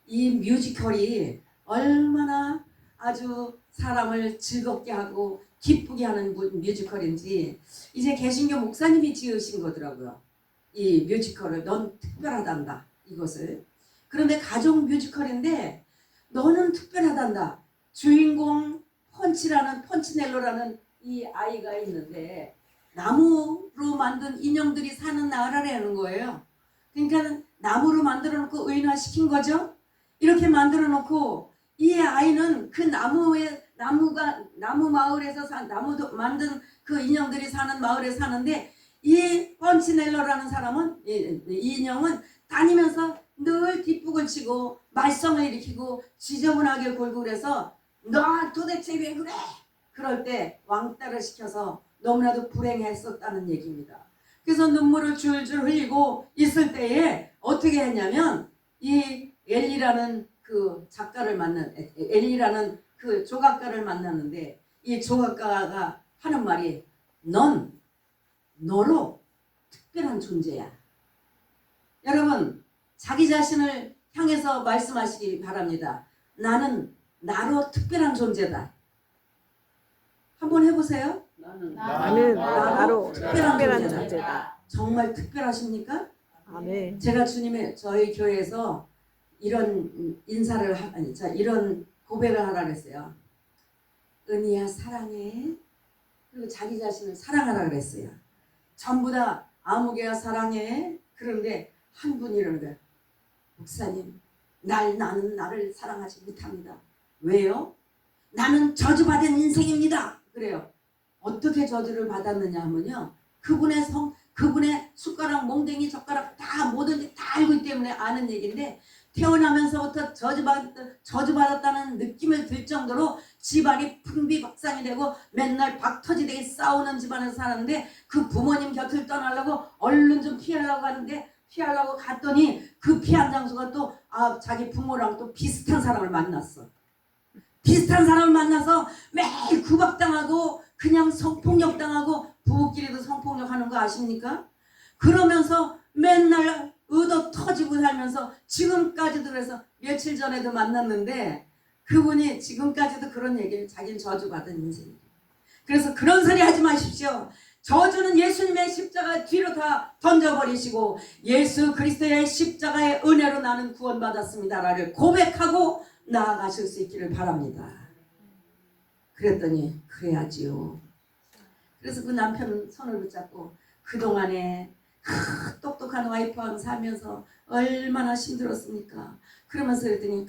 이 뮤지컬이 얼마나 아주 사람을 즐겁게 하고 기쁘게 하는 뮤지컬인지 이제 개신교 목사님이 지으신 거더라고요. 이 뮤지컬을 넌 특별하단다 이것을. 그런데 가족 뮤지컬인데 너는 특별하단다. 주인공 펀치넬로라는 이 아이가 있는데 나무로 만든 인형들이 사는 나라라는 거예요. 그러니까 나무로 만들어 놓고 의인화시킨 거죠. 이렇게 만들어 놓고 이 아이는 그 나무 마을에서 나무도 만든 그 인형들이 사는 마을에 사는데 이 펀치넬로라는 사람은 이 인형은 다니면서 늘 뒷북을 치고 말썽을 일으키고 지저분하게 굴고 그래서 너 도대체 왜 그래? 그럴 때 왕따를 시켜서 너무나도 불행했었다는 얘기입니다. 그래서 눈물을 줄줄 흘리고 있을 때에 어떻게 했냐면 이 엘리라는 그 그 조각가를 만났는데 이 조각가가 하는 말이 넌 너로 특별한 존재야. 여러분, 자기 자신을 향해서 말씀하시기 바랍니다. 나는 나로 특별한 존재다. 한번 해보세요. 나는 나로 특별한 존재다. 정말 특별하십니까? 아멘. 제가 저희 교회에서 이런 이런 고백을 하라 그랬어요. 은희야 사랑해. 그리고 자기 자신을 사랑하라 그랬어요. 전부 다 아무개야 사랑해. 그런데 한 분이 이러는 거예요. 목사님, 나는 나를 사랑하지 못합니다. 왜요? 나는 저주받은 인생입니다. 그래요. 어떻게 저주를 받았느냐 하면요. 그분의 숟가락, 몽댕이, 젓가락 다 뭐든지 다 알고 있기 때문에 아는 얘기인데 태어나면서부터 저주받았다는 느낌을 들 정도로 집안이 풍비박산이 되고 맨날 박터지되게 싸우는 집안에서 사는데 그 부모님 곁을 떠나려고 얼른 좀 피하려고 하는데 피하려고 갔더니 그 피한 장소가 또 자기 부모랑 또 비슷한 사람을 만났어. 비슷한 사람을 만나서 매일 구박당하고 그냥 성폭력당하고 부부끼리도 성폭력하는 거 아십니까? 그러면서 맨날 의도 터지고 살면서 지금까지도 그래서 며칠 전에도 만났는데 그분이 지금까지도 그런 얘기를 자기는 저주받은 인생이에요. 그래서 그런 소리 하지 마십시오. 저주는 예수님의 십자가 뒤로 다 던져버리시고 예수 그리스도의 십자가의 은혜로 나는 구원받았습니다라를 고백하고 나아가실 수 있기를 바랍니다. 그랬더니 그래야지요. 그래서 그 남편 손을 붙잡고 그동안에 똑똑한 와이프와 살면서 얼마나 힘들었습니까? 그러면서 그랬더니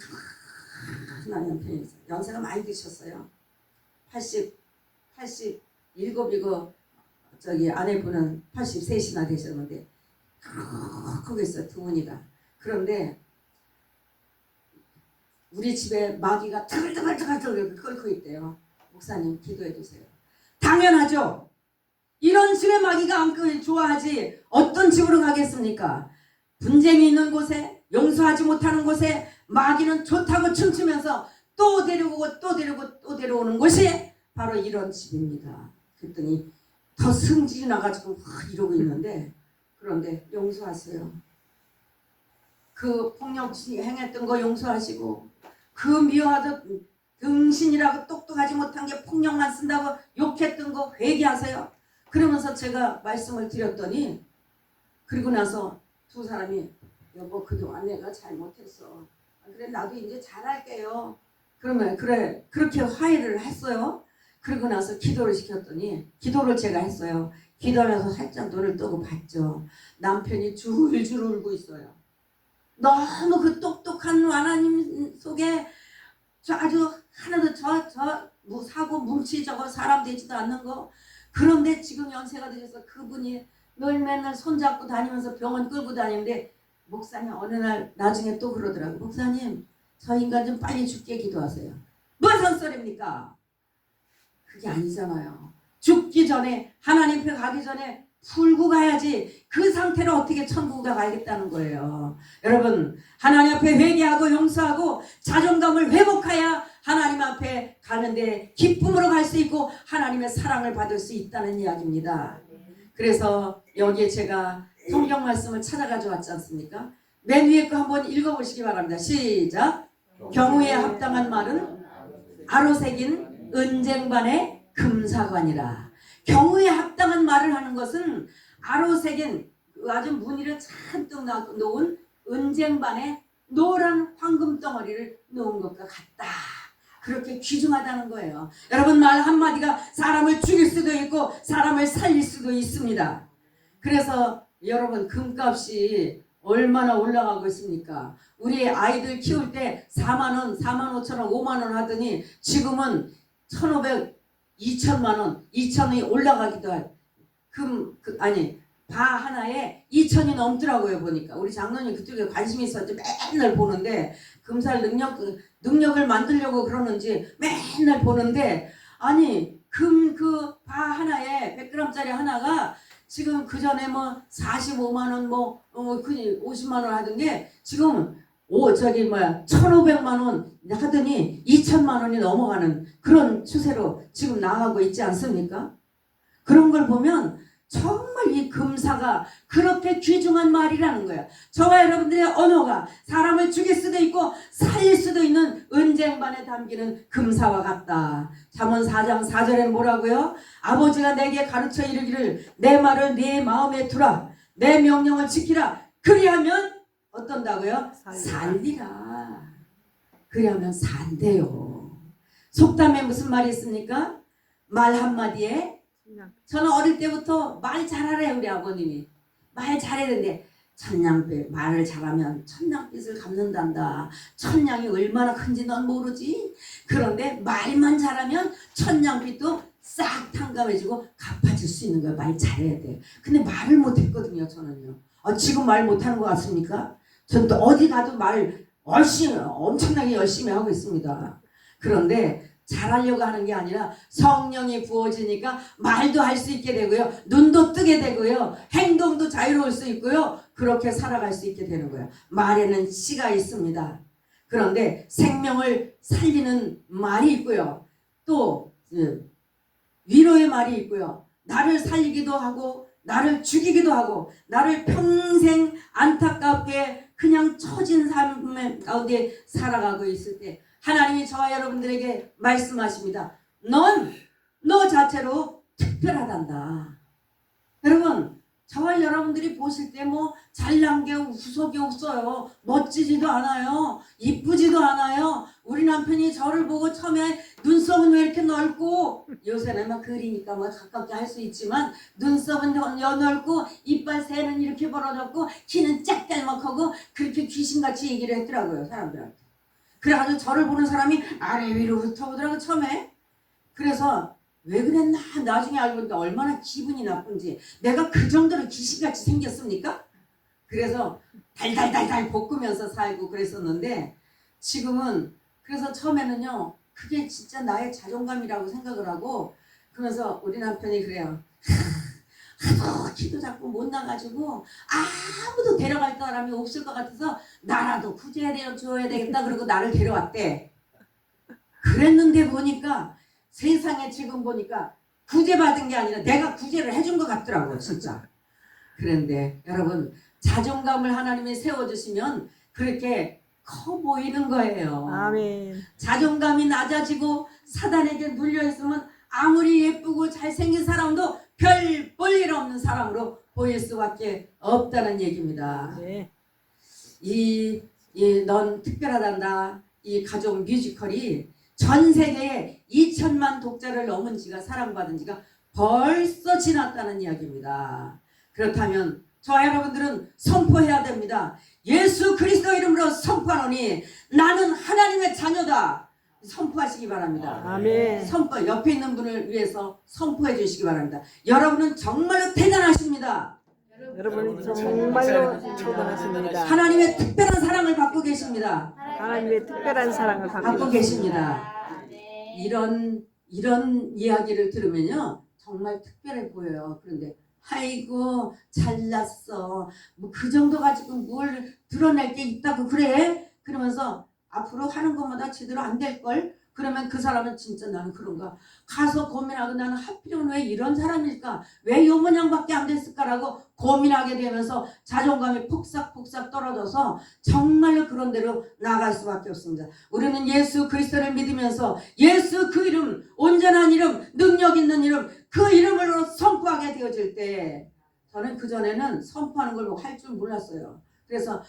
남편이 연세가 많이 드셨어요. 87이고 저기 아내분은 83이나 되셨는데 거기 있어요. 두 분이 다. 그런데 우리 집에 마귀가 타글타글 끓고 있대요. 목사님 기도해 주세요. 당연하죠. 이런 집에 마귀가 안 좋아하지 어떤 집으로 가겠습니까? 분쟁이 있는 곳에 용서하지 못하는 곳에 마귀는 좋다고 춤추면서 또 데려오고 또 데려오는 곳이 바로 이런 집입니다. 그랬더니 더 승질이 나가지고 막 이러고 있는데 그런데 용서하세요. 그 폭력 행했던 거 용서하시고 그 미워하던 등신이라고 똑똑하지 못한 게 폭력만 쓴다고 욕했던 거 회개하세요. 그러면서 제가 말씀을 드렸더니 그리고 나서 두 사람이 여보 그동안 내가 잘못했어. 그래 나도 이제 잘할게요. 그러면 그래 그렇게 화해를 했어요. 그리고 나서 기도를 시켰더니 기도를 제가 했어요. 기도하면서 살짝 눈을 뜨고 봤죠. 남편이 줄줄 울고 있어요. 너무 그 똑똑한 하나님 속에 아주 하나도 뭐 사고 뭉치 저거 사람 되지도 않는 거. 그런데 지금 연세가 되셔서 그분이 늘 맨날 손잡고 다니면서 병원 끌고 다니는데 목사님 어느 날 나중에 또 그러더라고요. 목사님 저 인간 좀 빨리 죽게 기도하세요. 무슨 소리입니까? 그게 아니잖아요. 죽기 전에 하나님 앞에 가기 전에 풀고 가야지 그 상태로 어떻게 천국에 가야겠다는 거예요. 여러분 하나님 앞에 회개하고 용서하고 자존감을 회복해야 하나님 앞에 가는데 기쁨으로 갈 수 있고 하나님의 사랑을 받을 수 있다는 이야기입니다. 그래서 여기에 제가 성경 말씀을 찾아가지고 왔지 않습니까? 맨 위에 거 한번 읽어보시기 바랍니다. 시작. 경우에 합당한 말은 아로새긴 은쟁반의 금사관이라. 경우에 합당한 말을 하는 것은 아로새긴 아주 무늬를 잔뜩 놓은 은쟁반에 노란 황금 덩어리를 놓은 것과 같다. 그렇게 귀중하다는 거예요. 여러분 말 한마디가 사람을 죽일 수도 있고 사람을 살릴 수도 있습니다. 그래서 여러분 금값이 얼마나 올라가고 있습니까? 우리 아이들 키울 때 4만원, 45,000원, 5만원 하더니 지금은 1,500, 2천만원, 2천이 올라가기도 할 바 하나에 2천이 넘더라고요. 보니까 우리 장로님 그쪽에 관심이 있었지 맨날 보는데 금살 능력을 만들려고 그러는지 맨날 보는데 아니 금 그 바 하나에 100g짜리 하나가 지금 그 전에 뭐 45만원 뭐 50만원 하던 게 지금 1,500만원 하더니 2천만원이 넘어가는 그런 추세로 지금 나가고 있지 않습니까? 그런 걸 보면 정말 이 금사가 그렇게 귀중한 말이라는 거야. 저와 여러분들의 언어가 사람을 죽일 수도 있고 살릴 수도 있는 은쟁반에 담기는 금사와 같다. 잠언 4장 4절에 뭐라고요? 아버지가 내게 가르쳐 이르기를 내 말을 네 마음에 두라. 내 명령을 지키라. 그리하면 어떤다고요? 살리라. 그리하면 산대요. 속담에 무슨 말이 있습니까? 말 한마디에 저는 어릴 때부터 말 잘하래요. 우리 아버님이 말 잘했는데 천냥빛 말을 잘하면 천냥빛을 갚는단다. 천냥이 얼마나 큰지 넌 모르지. 그런데 말만 잘하면 천냥빛도 싹 탕감해주고 갚아줄 수 있는 거야. 말 잘해야 돼. 근데 말을 못했거든요. 저는요. 지금 말 못하는 것 같습니까? 전 또 어디 가도 말 엄청나게 열심히 하고 있습니다. 그런데 잘하려고 하는 게 아니라 성령이 부어지니까 말도 할 수 있게 되고요. 눈도 뜨게 되고요. 행동도 자유로울 수 있고요. 그렇게 살아갈 수 있게 되는 거예요. 말에는 씨가 있습니다. 그런데 생명을 살리는 말이 있고요. 또 위로의 말이 있고요. 나를 살리기도 하고 나를 죽이기도 하고 나를 평생 안타깝게 그냥 처진 삶 가운데 살아가고 있을 때 하나님이 저와 여러분들에게 말씀하십니다. 너 자체로 특별하단다. 여러분 저와 여러분들이 보실 때 뭐 잘난 게 구석이 없어요. 멋지지도 않아요. 이쁘지도 않아요. 우리 남편이 저를 보고 처음에 눈썹은 왜 이렇게 넓고 요새는 막 그리니까 뭐 가깝게 할 수 있지만 눈썹은 넓고 이빨 새는 이렇게 벌어졌고 키는 짝달막하고 그렇게 귀신같이 얘기를 했더라고요. 사람들한테. 그래가지고 저를 보는 사람이 아래 위로 훑어보더라고 처음에. 그래서 왜 그랬나 나중에 알고 보니까 얼마나 기분이 나쁜지. 내가 그 정도로 귀신같이 생겼습니까? 그래서 달달달달 볶으면서 살고 그랬었는데 지금은 그래서 처음에는요 그게 진짜 나의 자존감이라고 생각을 하고 그러면서 우리 남편이 그래요. 하도 기도 자꾸 못 나가지고 아무도 데려갈 사람이 없을 것 같아서 나라도 구제해 줘야 되겠다 그러고 나를 데려왔대. 그랬는데 보니까 세상에 지금 보니까 구제받은 게 아니라 내가 구제를 해준 것 같더라고 진짜. 그런데 여러분 자존감을 하나님이 세워주시면 그렇게 커 보이는 거예요. 아멘. 자존감이 낮아지고 사단에게 눌려있으면 아무리 예쁘고 잘생긴 사람도 별 볼 일 없는 사람으로 보일 수밖에 없다는 얘기입니다. 네. 넌 특별하단다. 이 가족 뮤지컬이 전 세계에 2천만 독자를 넘은 지가 사랑받은 지가 벌써 지났다는 이야기입니다. 그렇다면 저와 여러분들은 선포해야 됩니다. 예수 그리스도 이름으로 선포하노니 나는 하나님의 자녀다. 선포하시기 바랍니다. 아멘. 선포, 옆에 있는 분을 위해서 선포해 주시기 바랍니다. 여러분은 정말로 대단하십니다. 여러분은 정말로 대단하십니다. 하나님의 특별한 사랑을 받고 계십니다. 하나님의 특별한 사랑을 받고 계십니다. 이런 이야기를 들으면요 정말 특별해 보여요. 그런데 아이고 잘났어. 뭐 그 정도 가지고 뭘 드러낼 게 있다고 그래? 그러면서 앞으로 하는 것마다 제대로 안 될걸? 그러면 그 사람은 진짜 나는 그런가? 가서 고민하고 나는 하필이면 왜 이런 사람일까? 왜 요 모양밖에 안 됐을까라고 고민하게 되면서 자존감이 폭삭폭삭 떨어져서 정말로 그런 대로 나갈 수밖에 없습니다. 우리는 예수 그리스도를 믿으면서 예수 그 이름, 온전한 이름, 능력 있는 이름, 그 이름으로 선포하게 되어질 때 저는 그전에는 선포하는 걸 할 줄 몰랐어요. 그래서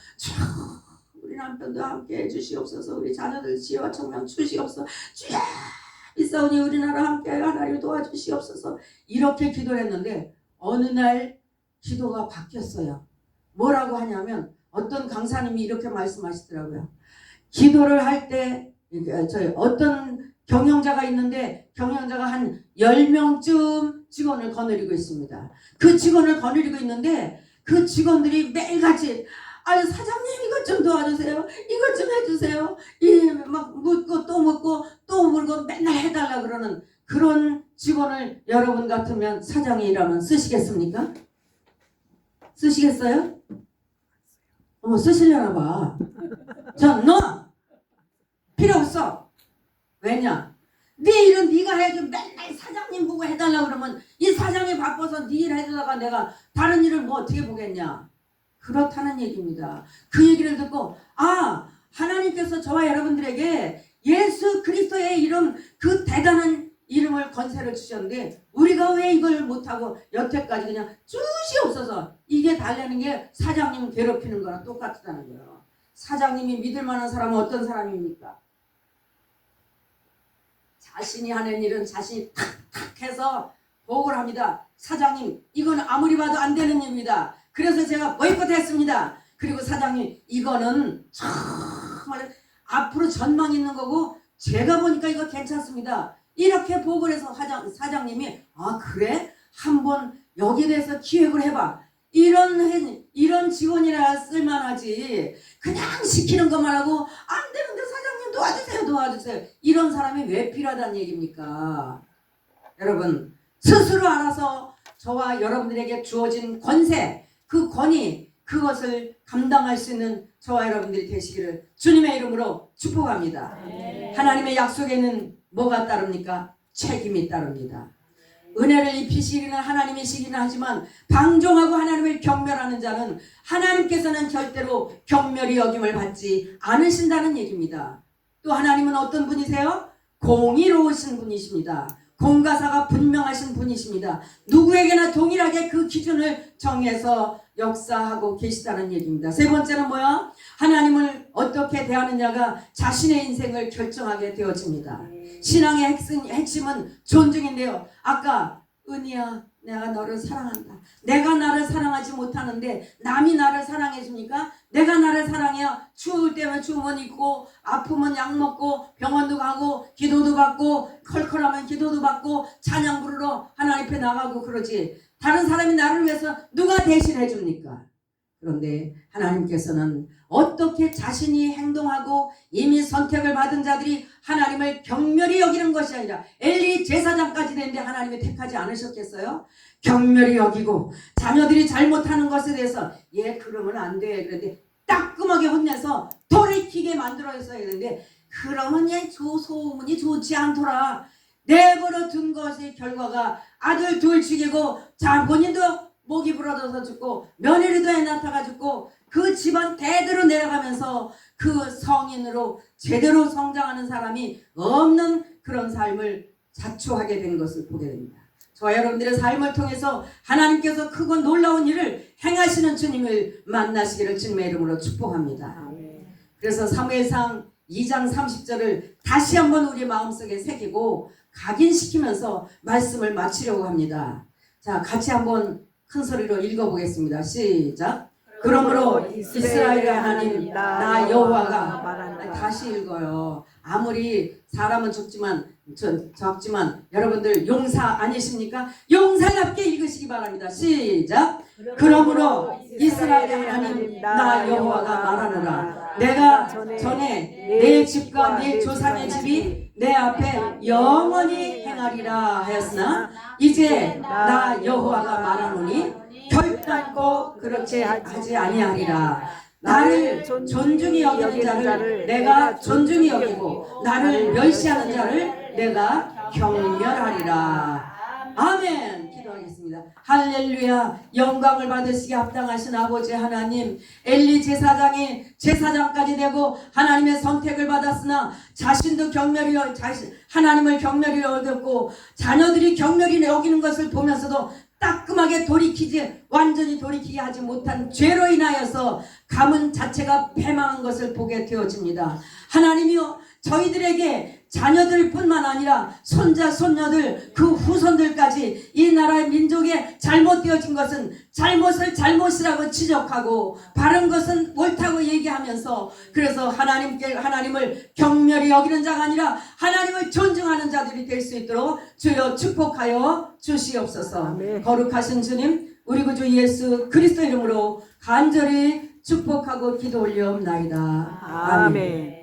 우리 남편도 함께 해주시옵소서. 우리 자녀들 지혜와 청명 주시옵소서. 주야 있사오니 우리나라 함께 하나님 도와주시옵소서. 이렇게 기도를 했는데 어느 날 기도가 바뀌었어요. 뭐라고 하냐면 어떤 강사님이 이렇게 말씀하시더라고요. 기도를 할 때 어떤 경영자가 있는데 경영자가 한 10명쯤 직원을 거느리고 있습니다. 그 직원을 거느리고 있는데 그 직원들이 매일같이 아유 사장님 이것 좀 도와주세요. 이것 좀 해주세요. 막 묻고 또 묻고 또 물고 맨날 해달라 그러는 그런 직원을 여러분 같으면 사장이 일하면 쓰시겠습니까? 쓰시겠어요? 어머 쓰시려나 봐. 전 너 필요 없어. 왜냐? 네 일은 네가 해야지. 맨날 사장님 보고 해달라 그러면 이 사장이 바빠서 네 일 해주다가 내가 다른 일을 뭐 어떻게 보겠냐. 그렇다는 얘기입니다. 그 얘기를 듣고 하나님께서 저와 여러분들에게 예수 그리스도의 이름 그 대단한 이름을 권세를 주셨는데 우리가 왜 이걸 못하고 여태까지 그냥 주시옵소서. 이게 달래는 게 사장님 괴롭히는 거랑 똑같다는 거예요. 사장님이 믿을 만한 사람은 어떤 사람입니까? 자신이 하는 일은 자신이 탁탁 해서 보고를 합니다. 사장님 이건 아무리 봐도 안 되는 일입니다. 그래서 제가 보이콧했습니다. 그리고 사장님 이거는 정말 앞으로 전망 있는 거고 제가 보니까 이거 괜찮습니다. 이렇게 보고를 해서 사장님이 그래? 한번 여기에 대해서 기획을 해봐. 이런 직원이라 쓸만하지. 그냥 시키는 것만 하고 안 되는데 사장님 도와주세요. 이런 사람이 왜 필요하다는 얘기입니까? 여러분 스스로 알아서 저와 여러분들에게 주어진 권세 그 권위 그것을 감당할 수 있는 저와 여러분들이 되시기를 주님의 이름으로 축복합니다. 하나님의 약속에는 뭐가 따릅니까? 책임이 따릅니다. 은혜를 입히시기는 하나님이시기는 하지만 방종하고 하나님을 경멸하는 자는 하나님께서는 절대로 경멸이 여김을 받지 않으신다는 얘기입니다. 또 하나님은 어떤 분이세요? 공의로우신 분이십니다. 공과사가 분명하신 분이십니다. 누구에게나 동일하게 그 기준을 정해서 역사하고 계시다는 얘기입니다. 세 번째는 뭐야? 하나님을 어떻게 대하느냐가 자신의 인생을 결정하게 되어집니다. 신앙의 핵심은 존중인데요. 아까 은희야 내가 너를 사랑한다. 내가 나를 사랑하지 못하는데 남이 나를 사랑해 줍니까? 내가 나를 사랑해야 추울 때면 추우면 입고 아프면 약 먹고 병원도 가고 기도도 받고 컬컬하면 기도도 받고 찬양 부르러 하나님 앞에 나가고 그러지. 다른 사람이 나를 위해서 누가 대신해 줍니까? 그런데 하나님께서는 어떻게 자신이 행동하고 이미 선택을 받은 자들이 하나님을 경멸히 여기는 것이 아니라 엘리 제사장까지 되는데 하나님이 택하지 않으셨겠어요? 경멸히 여기고 자녀들이 잘못하는 것에 대해서 얘 그러면 안 돼. 그런데 따끔하게 혼내서 돌이키게 만들어야 되는데 그러면 얘 소문이 좋지 않더라. 내버려 둔 것의 결과가 아들 둘 죽이고 자 본인도 목이 부러져서 죽고 며느리도 애 낳다가 죽고 그 집안 대대로 내려가면서 그 성인으로 제대로 성장하는 사람이 없는 그런 삶을 자초하게 된 것을 보게 됩니다. 저와 여러분들의 삶을 통해서 하나님께서 크고 놀라운 일을 행하시는 주님을 만나시기를 주님의 이름으로 축복합니다. 그래서 사무엘상 2장 30절을 다시 한번 우리 마음속에 새기고 각인시키면서 말씀을 마치려고 합니다. 자, 같이 한번 큰 소리로 읽어보겠습니다. 시작. 그러므로 이스라엘의 하나님 나 여호와가 말하노라. 다시 읽어요. 아무리 사람은 적지만 여러분들 용사 아니십니까? 용사답게 읽으시기 바랍니다. 시작. 그러므로 이스라엘의 하나님 나 여호와가 말하노라. 내가 전에 내 집과 내 조상의 집이 내 앞에 영원히 행하리라 하였으나 이제 나 여호와가 말하노니 결단코 그렇게 하지 아니하리라. 나를 존중히 여기는 자를 내가 존중히 여기고 나를 멸시하는 자를 내가 경멸하리라. 아멘. 기도하겠습니다. 할렐루야. 영광을 받으시기 합당하신 아버지 하나님, 엘리 제사장이 제사장까지 되고 하나님의 선택을 받았으나 자신도 하나님을 경멸히 얻었고 자녀들이 경멸히 여기는 것을 보면서도 따끔하게 완전히 돌이키게 하지 못한 죄로 인하여서 가문 자체가 패망한 것을 보게 되어집니다. 하나님이여, 저희들에게 자녀들뿐만 아니라 손자, 손녀들, 그 후손들까지 이 나라의 민족에 잘못되어진 것은 잘못을 잘못이라고 지적하고 바른 것은 옳다고 얘기하면서 그래서 하나님을 경멸히 여기는 자가 아니라 하나님을 존중하는 자들이 될 수 있도록 주여 축복하여 주시옵소서. 아멘. 거룩하신 주님, 우리 구주 예수 그리스도 이름으로 간절히 축복하고 기도 올리옵나이다. 아멘.